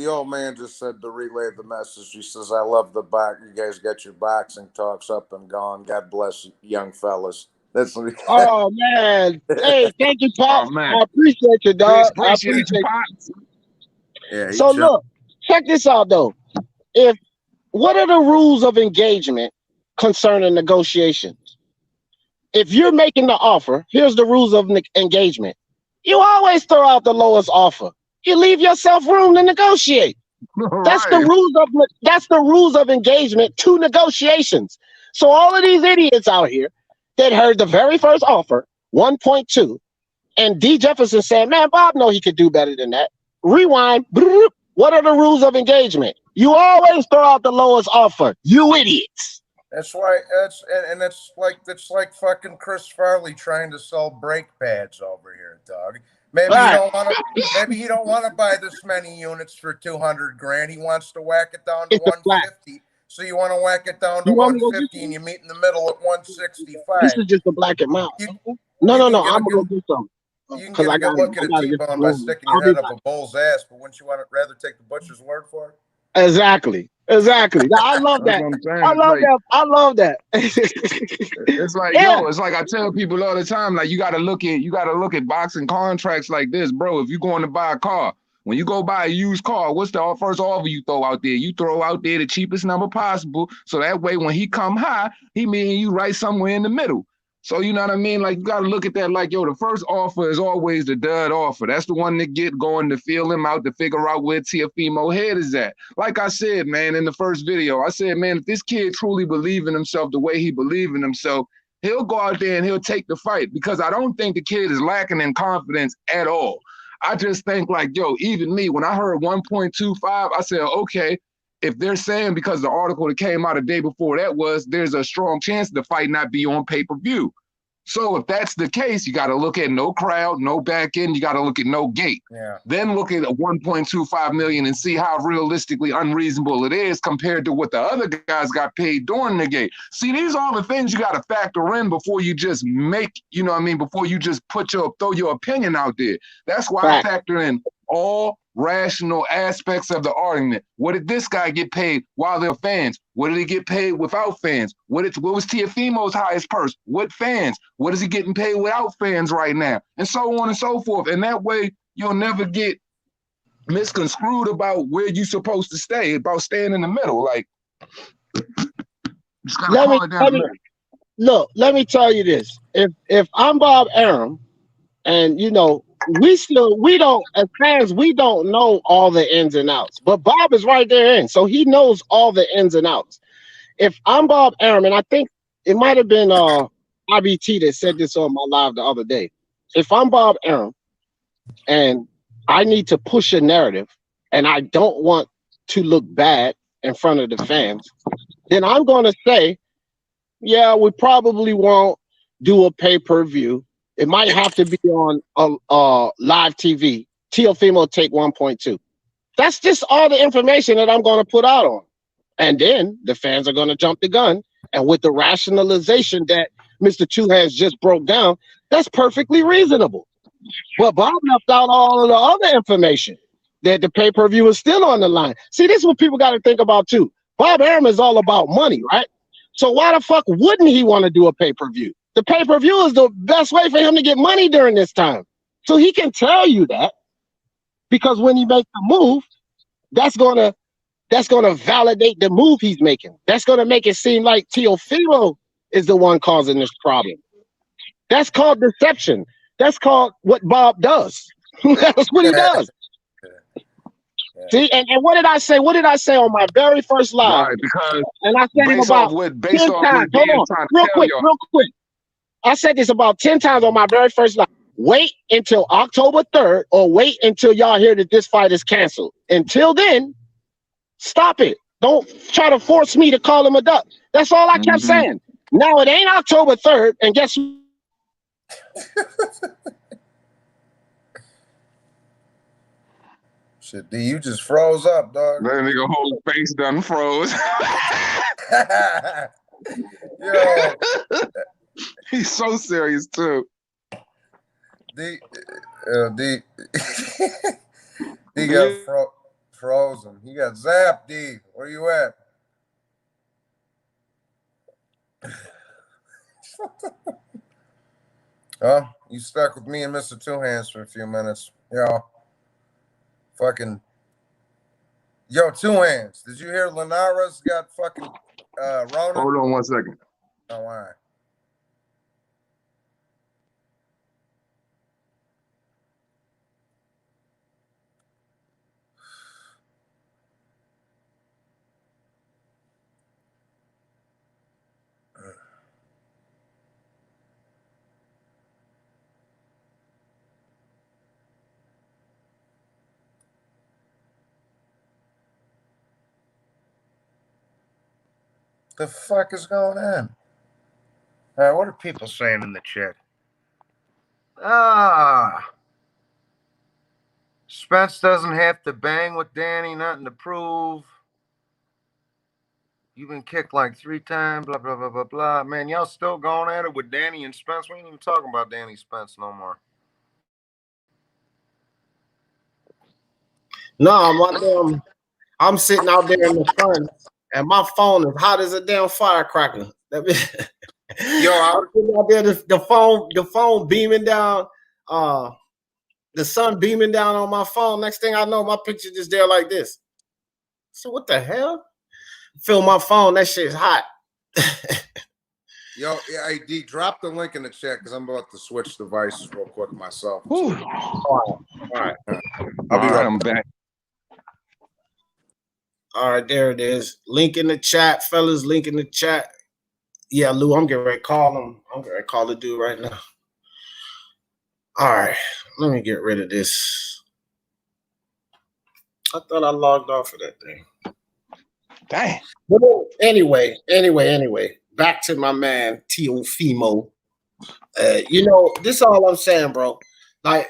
old man just said to relay the message. He says, "I love the back. You guys got your boxing talks up and gone. God bless you, young fellas." That's what he Oh man. Hey, thank you, Pops. I appreciate you, dog. I appreciate you. Yeah. So look, check this out though. What are the rules of engagement concerning negotiations? If you're making the offer, here's the rules of engagement. You always throw out the lowest offer. You leave yourself room to negotiate. That's the rules of engagement to negotiations. So all of these idiots out here that heard the very first offer, 1.2, and D. Jefferson said, man, Bob know he could do better than that. Rewind. What are the rules of engagement? You always throw out the lowest offer. You idiots. That's why it's like fucking Chris Farley trying to sell brake pads over here, dog. Maybe he don't want to buy this many units for 200 grand. He wants to whack it down to 150. So you want to whack it down to 150 and you meet in the middle at 165. This is just a black and mild. No. I'm gonna go do something. You can get a good look at a T-bone by sticking your head up a bull's ass, but wouldn't you rather take the butcher's word for it? Exactly. I love that. I love that. It's like, it's like I tell people all the time, like, you gotta look at boxing contracts like this, bro. If you're going to buy a car, when you go buy a used car, what's the first offer you throw out there? You throw out there the cheapest number possible, so that way when he come high, he mean you right somewhere in the middle. So you know what I mean? Like, you got to look at that like, the first offer is always the dud offer. That's the one that get going to feel him out, to figure out where Teofimo head is at. Like I said, man, in the first video, I said, man, if this kid truly believe in himself the way he believe in himself, he'll go out there and he'll take the fight, because I don't think the kid is lacking in confidence at all. I just think like, yo, even me, when I heard 1.25, I said, okay, if they're saying because the article that came out a day before that was there's a strong chance the fight not be on pay-per-view. So if that's the case, you got to look at no crowd, no back end. You got to look at no gate. Yeah. Then look at 1.25 million and see how realistically unreasonable it is compared to what the other guys got paid during the gate. See, these are all the things you got to factor in before you just make, you know what I mean, before you just throw your opinion out there. That's why I factor in all rational aspects of the argument. What did this guy get paid while there were fans? What did he get paid without fans? What was Teofimo's highest purse? What fans? What is he getting paid without fans right now? And so on and so forth. And that way you'll never get misconstrued about where you're supposed to stay, about staying in the middle. Like, let me tell you this. If I'm Bob Arum, and you know, we don't, as fans, we don't know all the ins and outs, but Bob is right there in, so he knows all the ins and outs. If I'm Bob Arum, and I think it might have been IBT that said this on my live the other day. If I'm Bob Arum and I need to push a narrative and I don't want to look bad in front of the fans, then I'm going to say, yeah, we probably won't do a pay-per-view. It might have to be on live TV. Teofimo take 1.2. That's just all the information that I'm going to put out on. And then the fans are going to jump the gun. And with the rationalization that Mr. Two Hands just broke down, that's perfectly reasonable. But Bob left out all of the other information that the pay-per-view is still on the line. See, this is what people got to think about too. Bob Arum is all about money, right? So why the fuck wouldn't he want to do a pay-per-view? The pay-per-view is the best way for him to get money during this time. So he can tell you that, because when he makes the move, that's gonna validate the move he's making. That's gonna make it seem like Teofimo is the one causing this problem. That's called deception. That's called what Bob does. That's what he does. See, and what did I say? What did I say on my very first live? Right, because and I said it about 10 times. Hold on, real quick. I said this about 10 times on my very first live. Wait until October 3rd, or wait until y'all hear that this fight is canceled. Until then, stop it. Don't try to force me to call him a duck. That's all I kept saying. Now it ain't October 3rd, and guess what? Shit, D, you just froze up, dog. That nigga whole face done froze. Yo. He's so serious too. D got frozen. He got zapped, D. Where you at? Oh, you stuck with me and Mr. Two Hands for a few minutes. Yo. Fucking. Yo, Two Hands. Did you hear Linares got fucking Rona? Hold on 1 second. Oh, all right. The fuck is going on? All right, what are people saying in the chat? Spence doesn't have to bang with Danny, nothing to prove. You've been kicked like 3 times, blah, blah, blah, blah, blah. Man, y'all still going at it with Danny and Spence? We ain't even talking about Danny Spence no more. No, I'm sitting out there in the sun, and my phone is hot as a damn firecracker. Yo, I'm sitting out there, the phone beaming down, the sun beaming down on my phone. Next thing I know, my picture just there like this. So what the hell? Feel my phone, that shit's hot. Yo, hey, D, drop the link in the chat because I'm about to switch devices real quick myself. All right. I'll be right back. All right, there it is. Link in the chat, fellas. Link in the chat. Yeah, Lou, I'm getting ready to call him. I'm getting ready to call the dude right now. All right. let me get rid of this. I thought I logged off of that thing. Dang. But anyway. Back to my man Teofimo. You know, this is all I'm saying, bro. Like,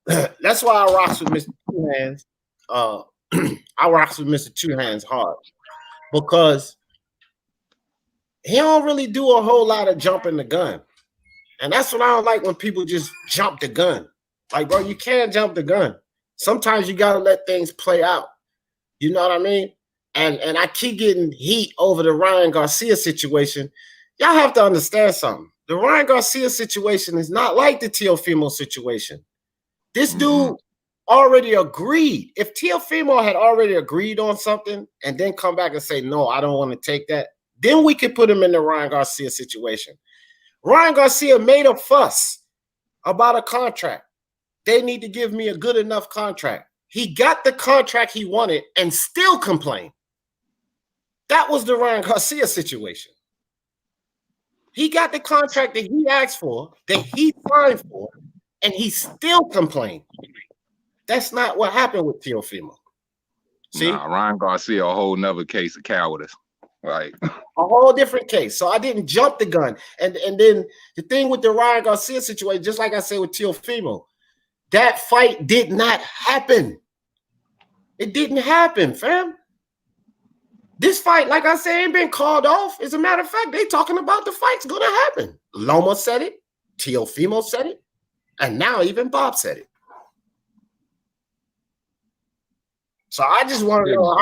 that's why I rocks with Mr. Two Hands. I rocks with Mr. Two Hands hard because he don't really do a whole lot of jumping the gun. And that's what I don't like when people just jump the gun. Like, bro, you can't jump the gun. Sometimes you gotta let things play out. You know what I mean? And I keep getting heat over the Ryan Garcia situation. Y'all have to understand something. The Ryan Garcia situation is not like the Teofimo situation. This dude already agreed. If Teofimo had already agreed on something and then come back and say, no, I don't want to take that, then we could put him in the Ryan Garcia situation. Ryan Garcia made a fuss about a contract. They need to give me a good enough contract. He got the contract he wanted and still complained. That was the Ryan Garcia situation. He got the contract that he asked for, that he signed for, and he still complained. That's not what happened with Teofimo. See? Nah, Ryan Garcia, a whole nother case of cowardice. Like a whole different case. So I didn't jump the gun. And then the thing with the Ryan Garcia situation, just like I said with Teofimo, that fight did not happen. It didn't happen, fam. This fight, like I said, ain't been called off. As a matter of fact, they talking about the fight's gonna happen. Loma said it, Teofimo said it, and now even Bob said it. So I just want to know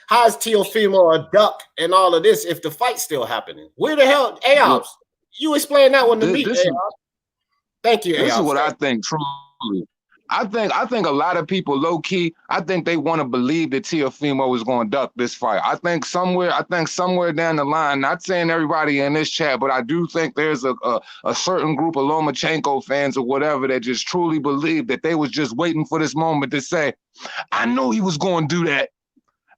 how is Teofimo a duck and all of this if the fight's still happening? Where the hell, Aops? You explain that one to me, Aops. Thank you, Aops. This is what I think truly. I think a lot of people low key, I think they want to believe that Teofimo is going to duck this fight. I think somewhere down the line, not saying everybody in this chat, but I do think there's a certain group of Lomachenko fans or whatever that just truly believe that they was just waiting for this moment to say, I knew he was going to do that.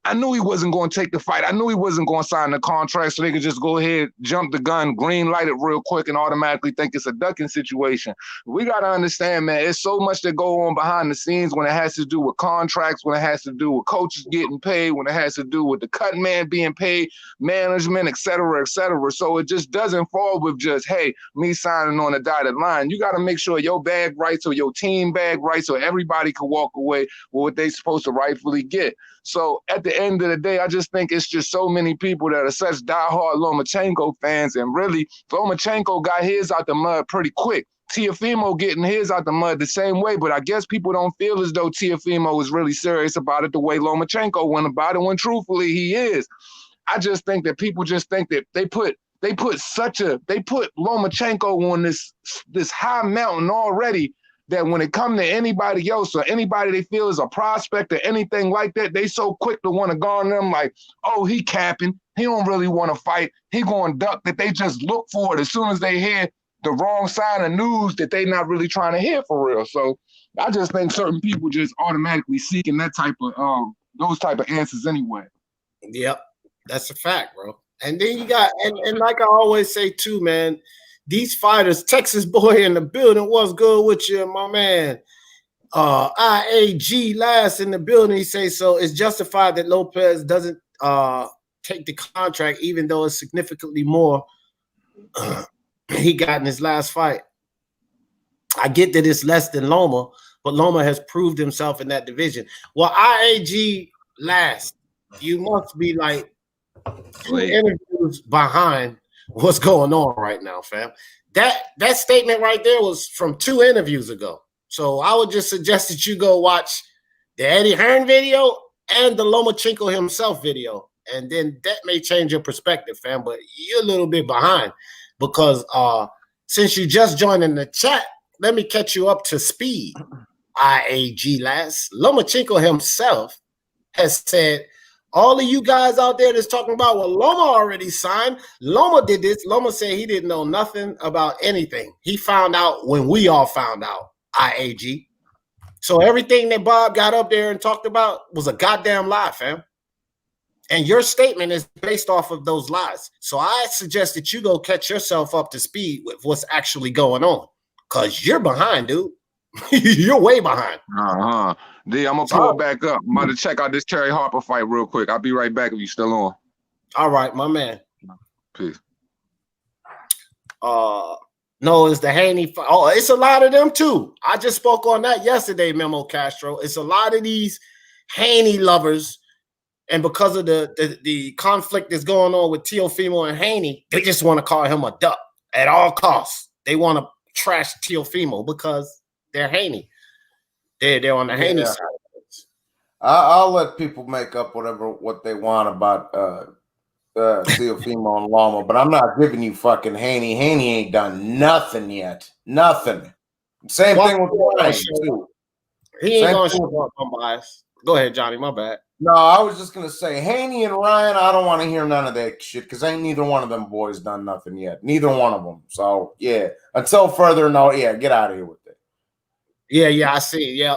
I knew he wasn't going to take the fight. I knew he wasn't going to sign the contract so they could just go ahead, jump the gun, green light it real quick and automatically think it's a ducking situation. We got to understand, man, it's so much that go on behind the scenes when it has to do with contracts, when it has to do with coaches getting paid, when it has to do with the cut man being paid, management, et cetera, et cetera. So it just doesn't fall with just, hey, me signing on a dotted line. You got to make sure your bag right so your team bag right so everybody can walk away with what they supposed to rightfully get. So at the end of the day, I just think it's just so many people that are such diehard Lomachenko fans, and really Lomachenko got his out the mud pretty quick. Teofimo getting his out the mud the same way, but I guess people don't feel as though Teofimo is really serious about it the way Lomachenko went about it when truthfully he is. I just think that people just think that they put Lomachenko on this high mountain already, that when it comes to anybody else or anybody they feel is a prospect or anything like that, they so quick to want to go on them like, oh, he capping. He don't really want to fight. He going to duck, that they just look for it as soon as they hear the wrong side of news that they not really trying to hear for real. So I just think certain people just automatically seeking that type of those type of answers anyway. Yep, that's a fact, bro. And then you got, and like I always say too, man, these fighters, Texas boy in the building, what's good with you, my man? IAG last in the building, he say, so it's justified that Lopez doesn't take the contract, even though it's significantly more he got in his last fight. I get that it's less than Loma, but Loma has proved himself in that division. Well, IAG last, you must be like 2 interviews behind what's going on right now, fam. That statement right there was from 2 interviews ago. So I would just suggest that you go watch the Eddie Hearn video and the Lomachenko himself video, and then that may change your perspective, fam. But you're a little bit behind because since you just joined in the chat, let me catch you up to speed. IAG last, Lomachenko himself has said, all of you guys out there that's talking about, well, Loma already signed. Loma did this. Loma said he didn't know nothing about anything. He found out when we all found out, IAG. So everything that Bob got up there and talked about was a goddamn lie, fam. And your statement is based off of those lies. So I suggest that you go catch yourself up to speed with what's actually going on, because you're behind, dude. You're way behind. D, I'm gonna pull it back up. I'm about to check out this Terry Harper fight real quick. I'll be right back if you still on. All right, my man. Peace. No, it's the Haney. Oh, it's a lot of them too. I just spoke on that yesterday, Memo Castro. It's a lot of these Haney lovers, and because of the conflict that's going on with Teofimo and Haney, they just want to call him a duck at all costs. They want to trash Teofimo because they're Haney. They're on the Haney side. I'll let people make up what they want about Teofimo and Loma, but I'm not giving you fucking Haney. Haney ain't done nothing yet. Nothing. Same thing with Ryan too. He ain't gonna show up on bias. Go ahead, Johnny. My bad. No, I was just gonna say Haney and Ryan. I don't want to hear none of that shit because ain't neither one of them boys done nothing yet. Neither one of them. So yeah, until further notice, get out of here with it. Yeah, I see. Yeah.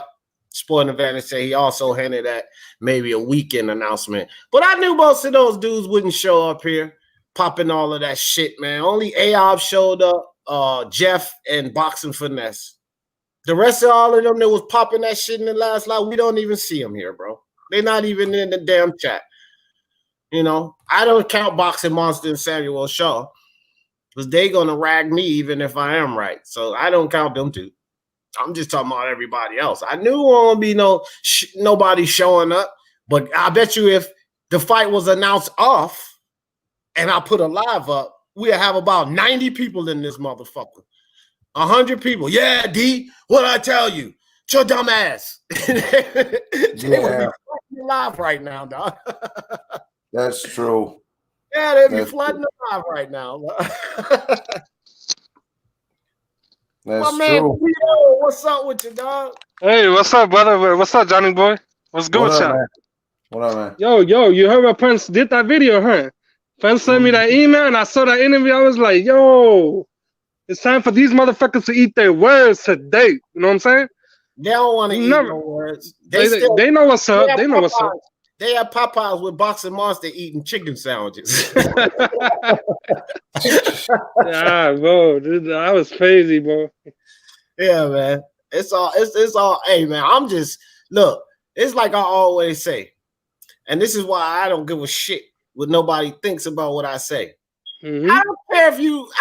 Sporting Advantage say he also handed that maybe a weekend announcement. But I knew most of those dudes wouldn't show up here popping all of that shit, man. Only Aob showed up, Jeff and Boxing Finesse. The rest of all of them that was popping that shit in the last live, we don't even see them here, bro. They're not even in the damn chat. You know, I don't count Boxing Monster and Samuel Shaw because they going to rag me even if I am right. So I don't count them two. I'm just talking about everybody else. I knew there won't be nobody showing up, but I bet you if the fight was announced off and I put a live up, we'll have about 90 people in this motherfucker. 100 people. Yeah, D, what'd I tell you? It's your dumb ass. They would be live right now, dog. That's true. Yeah, they'd be flooding live right now. That's my man, true. Toledo, what's up with you, dog? Hey, what's up, brother? What's up, Johnny boy? What's good with y'all? What up, man? Yo, you heard what Prince did that video, huh? Prince sent me that email and I saw that interview. I was like, yo, it's time for these motherfuckers to eat their words today. You know what I'm saying? They don't want to eat no words. They know what's up. They know what's up. They have Popeyes with Boxing Monster eating chicken sandwiches. Yeah, bro, dude, that was crazy, bro. Yeah, man. It's all. Hey, man. I'm just look. It's like I always say, and this is why I don't give a shit what nobody thinks about what I say. Mm-hmm. I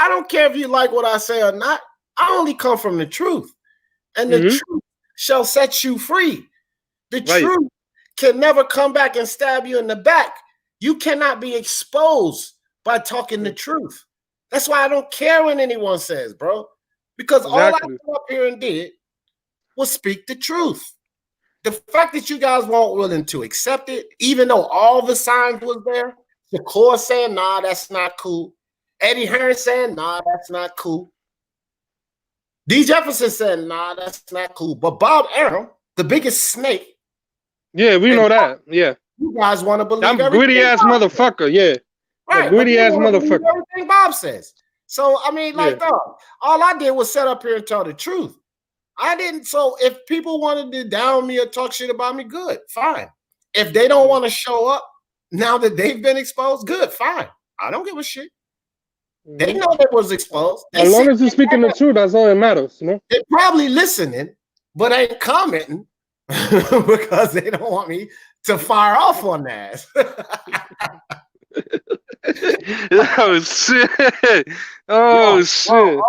don't care if you like what I say or not. I only come from the truth, and the truth shall set you free. The truth can never come back and stab you in the back. You cannot be exposed by talking the truth. That's why I don't care what anyone says, bro. Because all I came up here and did was speak the truth. The fact that you guys weren't willing to accept it, even though all the signs was there, Shakur saying, nah, that's not cool. Eddie Hearn saying, nah, that's not cool. D. Jefferson said, nah, that's not cool. But Bob Arum, the biggest snake. Yeah, we know that. Yeah. You guys want to believe that greedy ass motherfucker. Yeah. Right. Greedy ass motherfucker. Everything Bob says. So, I mean, like, dog, all I did was sit up here and tell the truth. I didn't. So, if people wanted to down me or talk shit about me, good, fine. If they don't want to show up now that they've been exposed, good, fine. I don't give a shit. They know they was exposed. As long as you're speaking the truth, that's all that matters. You know? They're probably listening, but ain't commenting because they don't want me to fire off on that. Oh shit! Oh shit!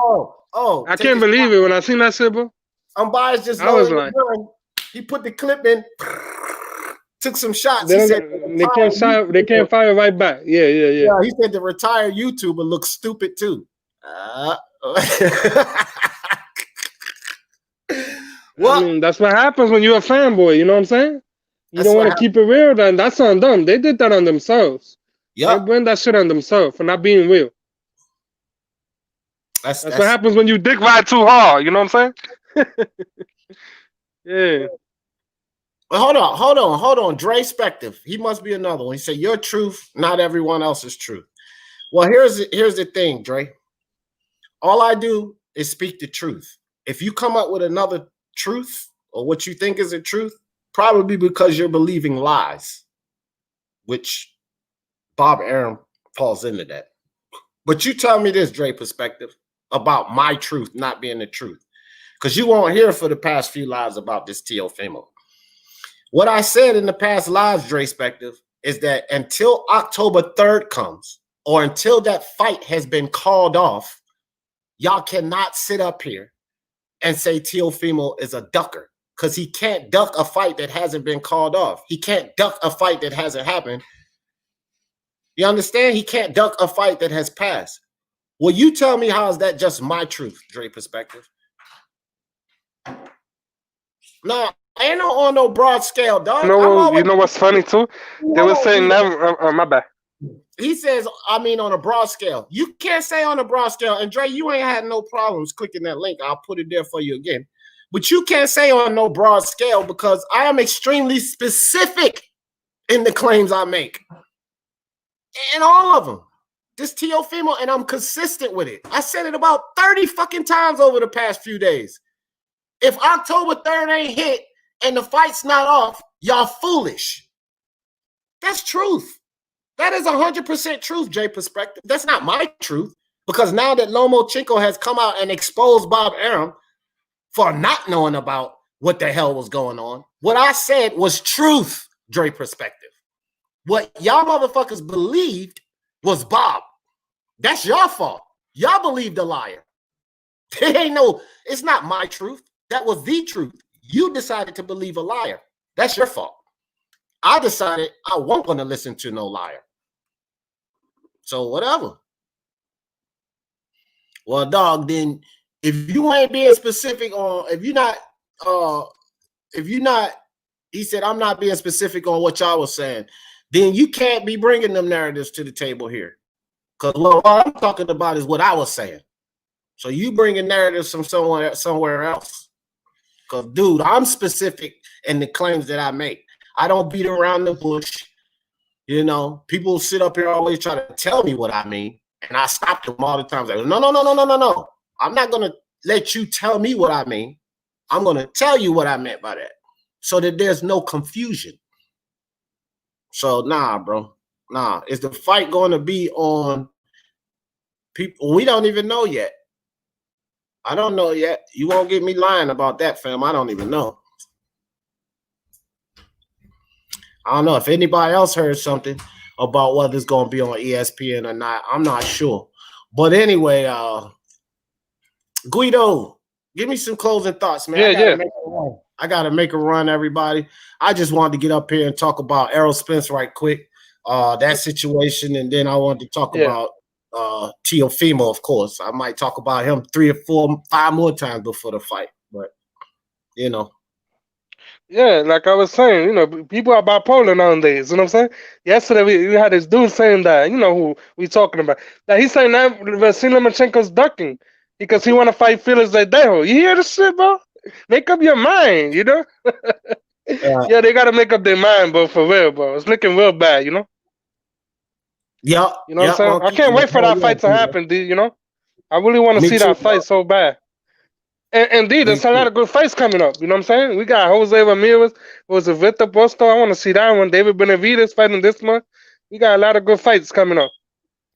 Oh! I can't believe it when I seen that shit, bro. Unbiased just I was like, he put the clip in, took some shots. They can't fire right back. Yeah. He said the retired YouTuber looks stupid too. Well, I mean, that's what happens when you're a fanboy. You know what I'm saying? You don't want to keep it real. Then that's on them. They did that on themselves. They blame that shit on themselves for not being real. That's what happens when you dick ride too hard. You know what I'm saying? Yeah. Well, hold on. Drespective. He must be another one. He said, "Your truth, not everyone else's truth." Well, here's the thing, Dre. All I do is speak the truth. If you come up with another truth or what you think is a truth, probably because you're believing lies, which Bob Arum falls into that. But you tell me this, Dre, perspective about my truth not being the truth. because you won't hear for the past few lives about this Teofimo. What I said in the past lives, Drespective, is that until October 3rd comes, or until that fight has been called off, y'all cannot sit up here and say Teofimo is a ducker, because he can't duck a fight that hasn't been called off. He can't duck a fight that hasn't happened. You understand? He can't duck a fight that has passed. Well, you tell me, how is that just my truth, Dre Perspective? No, ain't no on no broad scale, dog. You know what's funny too? They were saying never. My bad. He says, I mean, on a broad scale. You can't say on a broad scale. And Dre, you ain't had no problems clicking that link. I'll put it there for you again. But you can't say on no broad scale, because I am extremely specific in the claims I make. And all of them. This Teofimo, and I'm consistent with it. I said it about 30 fucking times over the past few days. If October 3rd ain't hit and the fight's not off, y'all foolish. That's truth. That is 100% truth, Jay Perspective. That's not my truth, because now that Lomachenko has come out and exposed Bob Arum for not knowing about what the hell was going on, what I said was truth, Dre Perspective. What y'all motherfuckers believed was Bob. That's your fault. Y'all believed a liar. It's not my truth. That was the truth. You decided to believe a liar. That's your fault. I decided I wasn't going to listen to no liar. So whatever. Well, dog, then if you ain't being specific on, he said, I'm not being specific on what y'all was saying, then you can't be bringing them narratives to the table here. Because what I'm talking about is what I was saying. So you bringing narratives from somewhere else. Because, dude, I'm specific in the claims that I make. I don't beat around the bush. You know, people sit up here always try to tell me what I mean, and I stop them all the time. Like, no. I'm not going to let you tell me what I mean. I'm going to tell you what I meant by that, so that there's no confusion. So, nah, bro. Nah. Is the fight going to be on people? We don't even know yet. I don't know yet. You won't get me lying about that, fam. I don't even know. I don't know if anybody else heard something about whether it's going to be on ESPN or not. I'm not sure. But anyway, Guido, give me some closing thoughts, man. I got to make a run, everybody. I just wanted to get up here and talk about Errol Spence right quick, that situation, and then I wanted to talk about Teofimo, of course. I might talk about him 3 or 4, 5 more times before the fight, but, you know. Yeah, like I was saying, you know, people are bipolar nowadays. You know what I'm saying? Yesterday we had this dude saying that, you know who we talking about, that he's saying that Lomachenko's ducking because he want to fight Felix Verdejo. You hear this shit, bro? Make up your mind, you know? Yeah, they got to make up their mind, bro, for real, bro. It's looking real bad, you know? Yeah. You know what I'm saying? I can't wait for that fight to happen, dude, you know? I really want to see that fight so bad. And indeed, there's a lot of good fights coming up. You know what I'm saying? We got Jose Ramirez, was it Victor Boston? I want to see that one. David Benavidez fighting this month. We got a lot of good fights coming up.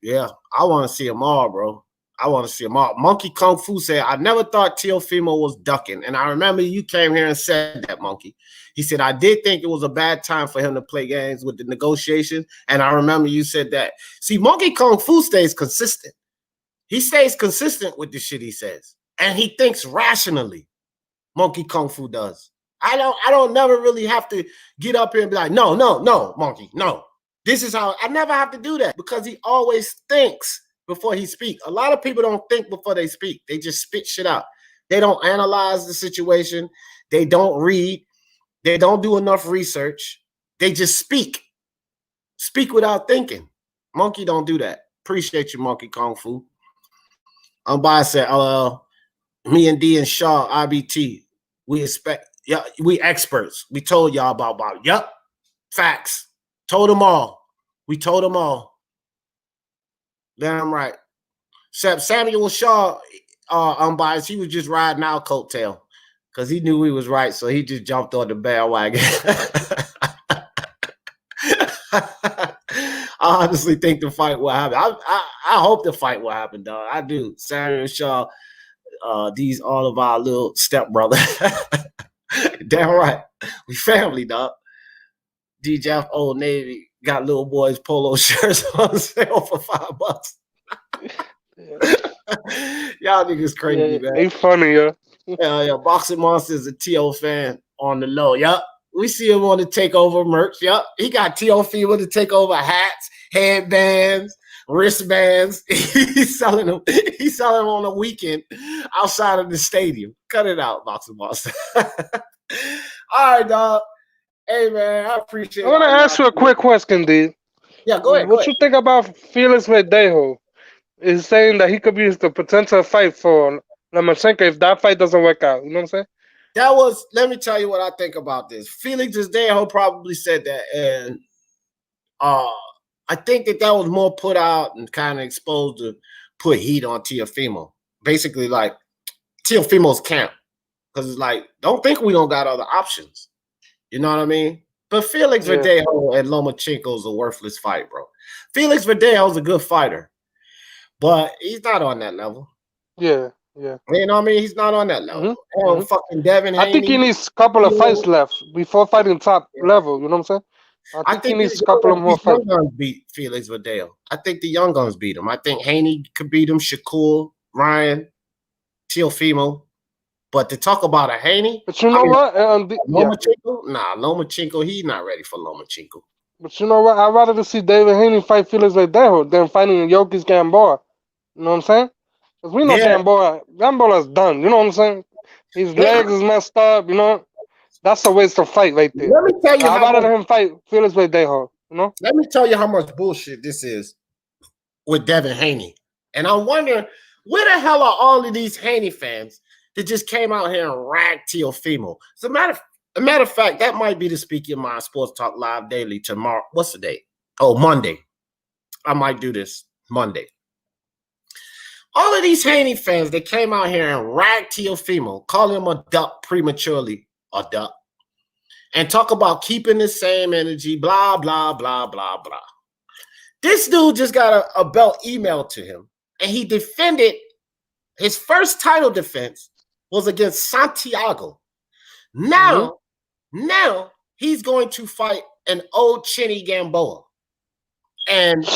Yeah, I want to see them all, bro. I want to see them all. Monkey Kung Fu said, I never thought Teofimo was ducking. And I remember you came here and said that, Monkey. He said, I did think it was a bad time for him to play games with the negotiations. And I remember you said that. See, Monkey Kung Fu stays consistent. He stays consistent with the shit he says. And he thinks rationally. Monkey Kung Fu does. I don't never really have to get up here and be like, no, Monkey, no. This is how I never have to do that, because he always thinks before he speaks. A lot of people don't think before they speak. They just spit shit out. They don't analyze the situation. They don't read. They don't do enough research. They just speak. Speak without thinking. Monkey don't do that. Appreciate you, Monkey Kung Fu. Unbiased said, me and D and Shaw, IBT, we experts. We told y'all about Bob. Yep. Facts. Told them all. We told them all. Damn right. Samuel Shaw, unbiased, he was just riding our coattail because he knew we was right, so he just jumped on the bandwagon. I honestly think the fight will happen. I hope the fight will happen, dog. I do. Samuel Shaw, these all of our little stepbrother. Damn right. We family, dog. DJ Old Navy got little boys polo shirts on sale for $5. Y'all niggas crazy, man. They funny, yo. Yeah, Boxing Monster is a T.O. fan on the low. Yup. We see him on the takeover merch. Yup. He got Teofimo to take over hats, headbands, wristbands. He's selling them. He's selling them on the weekend outside of the stadium. Cut it out, Boxing Monster. All right, dog. Hey, man, I appreciate it. I want to ask you a quick question, dude. Yeah, go ahead. What you think about Felix Verdejo? Is saying that he could be the potential fight for Lomachenko if that fight doesn't work out. You know what I'm saying? Let me tell you what I think about this. Felix Verdejo probably said that, and I think that was more put out and kind of exposed to put heat on Teofimo. Basically, like Teofimo's camp. Because it's like, don't think we don't got other options. You know what I mean? But Felix Verdejo and Lomachenko is a worthless fight, bro. Felix Verdejo is a good fighter, but he's not on that level. Yeah. You know what I mean? He's not on that level. Fucking Devin Haney. I think he needs a couple of fights left before fighting top level. You know what I'm saying? I think he needs a couple of more fights. Young Guns beat Felix Verdejo. I think the Young Guns beat him. I think Haney could beat him. Shakur, Ryan, Teofimo. But to talk about a Haney, but you know what? Lomachenko? Nah, Lomachenko, he's not ready for Lomachenko. But you know what? I'd rather see David Haney fight Felix Verdejo than fighting Jokic Gamboa. You know what I'm saying? Because we know Gamboa's done. You know what I'm saying? His legs is messed up. You know, that's a waste of fight right there. Let me tell you I'd rather him fight Felix Verdejo. You know? Let me tell you how much bullshit this is with Devin Haney. And I'm wondering, where the hell are all of these Haney fans that just came out here and ragged Teofimo? As a matter of fact, that might be the Speak Your Mind Sports Talk Live Daily tomorrow. What's the date? Oh, Monday. I might do this Monday. All of these Haney fans that came out here and ragged Teofimo, call him a duck prematurely, a duck, and talk about keeping the same energy, blah, blah, blah, blah, blah. This dude just got a belt emailed to him, and he defended his first title defense was against Santiago. Now he's going to fight an old chinny Gamboa. And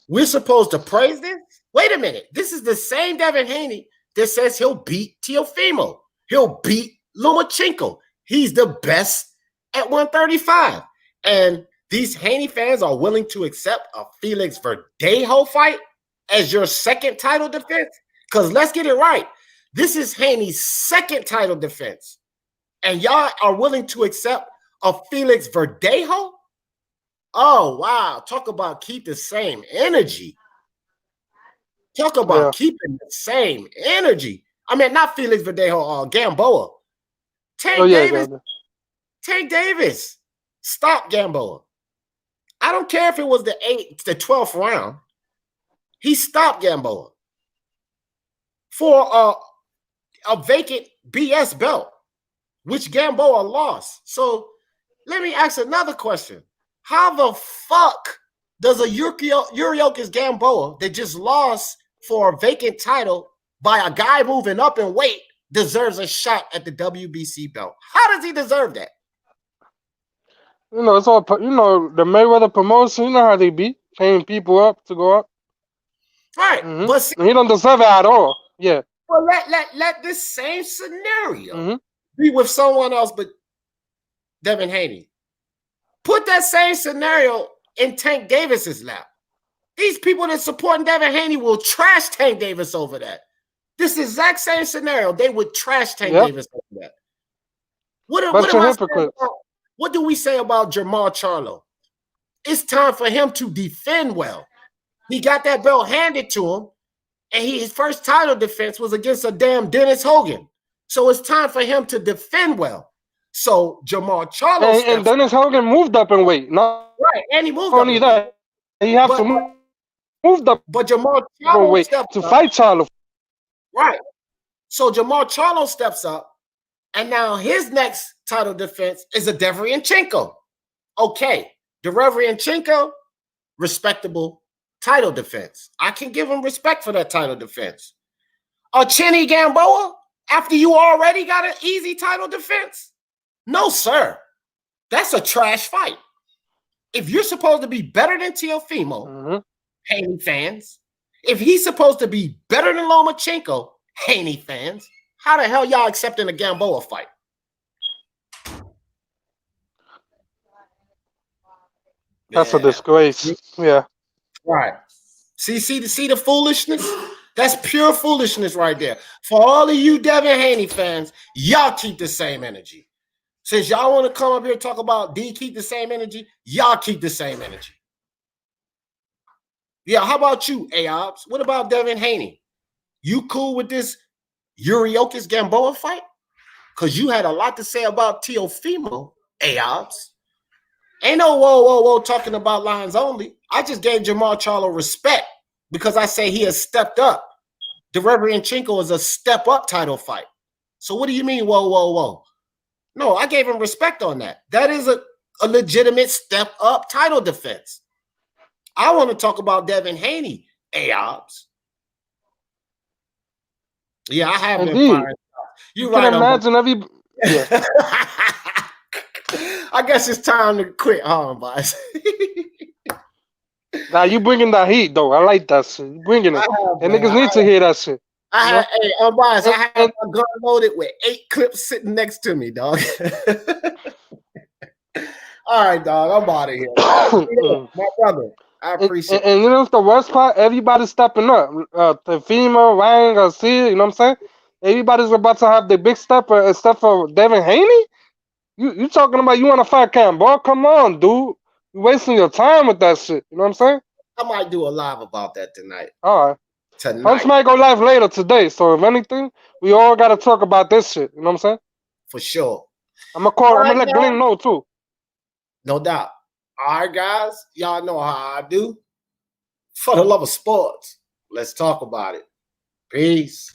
we're supposed to praise this? Wait a minute. This is the same Devin Haney that says he'll beat Teofimo. He'll beat Lomachenko. He's the best at 135. And these Haney fans are willing to accept a Felix Verdejo fight as your second title defense? Because let's get it right. This is Haney's second title defense. And y'all are willing to accept a Felix Verdejo? Oh, wow. Talk about keep the same energy. Talk about keeping the same energy. I mean, not Felix Verdejo, Gamboa. Tank Davis. Stop Gamboa. I don't care if it was the 12th round. He stopped Gamboa for a vacant BS belt, which Gamboa lost. So let me ask another question. How the fuck does a Yuriokis Gamboa that just lost for a vacant title by a guy moving up in weight deserves a shot at the WBC belt? How does he deserve that? You know, it's all, you know, the Mayweather promotion, you know how they be, paying people up to go up. Right. But see, he don't deserve it at all. Yeah. Well, let this same scenario be with someone else but Devin Haney. Put that same scenario in Tank Davis's lap. These people that supporting Devin Haney will trash Tank Davis over that. This exact same scenario, they would trash Tank Davis over that. What do we say about Jamal Charlo? It's time for him to defend well. He got that belt handed to him, and his first title defense was against a damn Dennis Hogan. So it's time for him to defend well. So Jamal Charlo and Dennis Hogan moved up in weight. No, right, and he moved only up. He have to move up. But Jamal Charlo stepped to fight Charlo. Right. So Jamal Charlo steps up, and now his next title defense is a Deveryunchenko. Okay, Deveryunchenko, respectable title defense. I can give him respect for that title defense. a Chinny Gamboa after you already got an easy title defense? No, sir. That's a trash fight. If you're supposed to be better than Teofimo, Haney fans, if he's supposed to be better than Lomachenko, Haney fans, how the hell y'all accepting a Gamboa fight? That's a disgrace. Yeah. Right. See the foolishness? That's pure foolishness right there. For all of you Devin Haney fans, y'all keep the same energy. Since y'all want to come up here and talk about D keep the same energy, y'all keep the same energy. Yeah, how about you, Aobs? What about Devin Haney? You cool with this Yuriokis Gamboa fight? Because you had a lot to say about Teofimo, Aobs. Ain't no whoa talking about lines only. I just gave Jamal Charlo respect because I say he has stepped up. Derevyanchenko is a step-up title fight. So what do you mean, whoa? No, I gave him respect on that. That is a legitimate step-up title defense. I want to talk about Devin Haney, Aobs. Yeah, I have been fired. You right. Can imagine Yeah. I guess it's time to quit, huh, boss? Now you bringing that heat though. I like that shit. You bringing it. And niggas need to hear that shit. I have my gun loaded with 8 clips sitting next to me, dog. All right, dog. I'm out of here. My brother. I appreciate it. And you know what's the worst part? Everybody's stepping up. Teofimo, Ryan Garcia, you know what I'm saying? Everybody's about to have the big stepper except for Devin Haney? You talking about you want to fight Gamboa? Come on, dude. You wasting your time with that shit. You know what I'm saying? I might do a live about that tonight. All right. Tonight. I might go live later today. So if anything, we all got to talk about this shit. You know what I'm saying? For sure. I'm gonna let Glenn know too. No doubt. All right, guys. Y'all know how I do. For the love of sports, let's talk about it. Peace.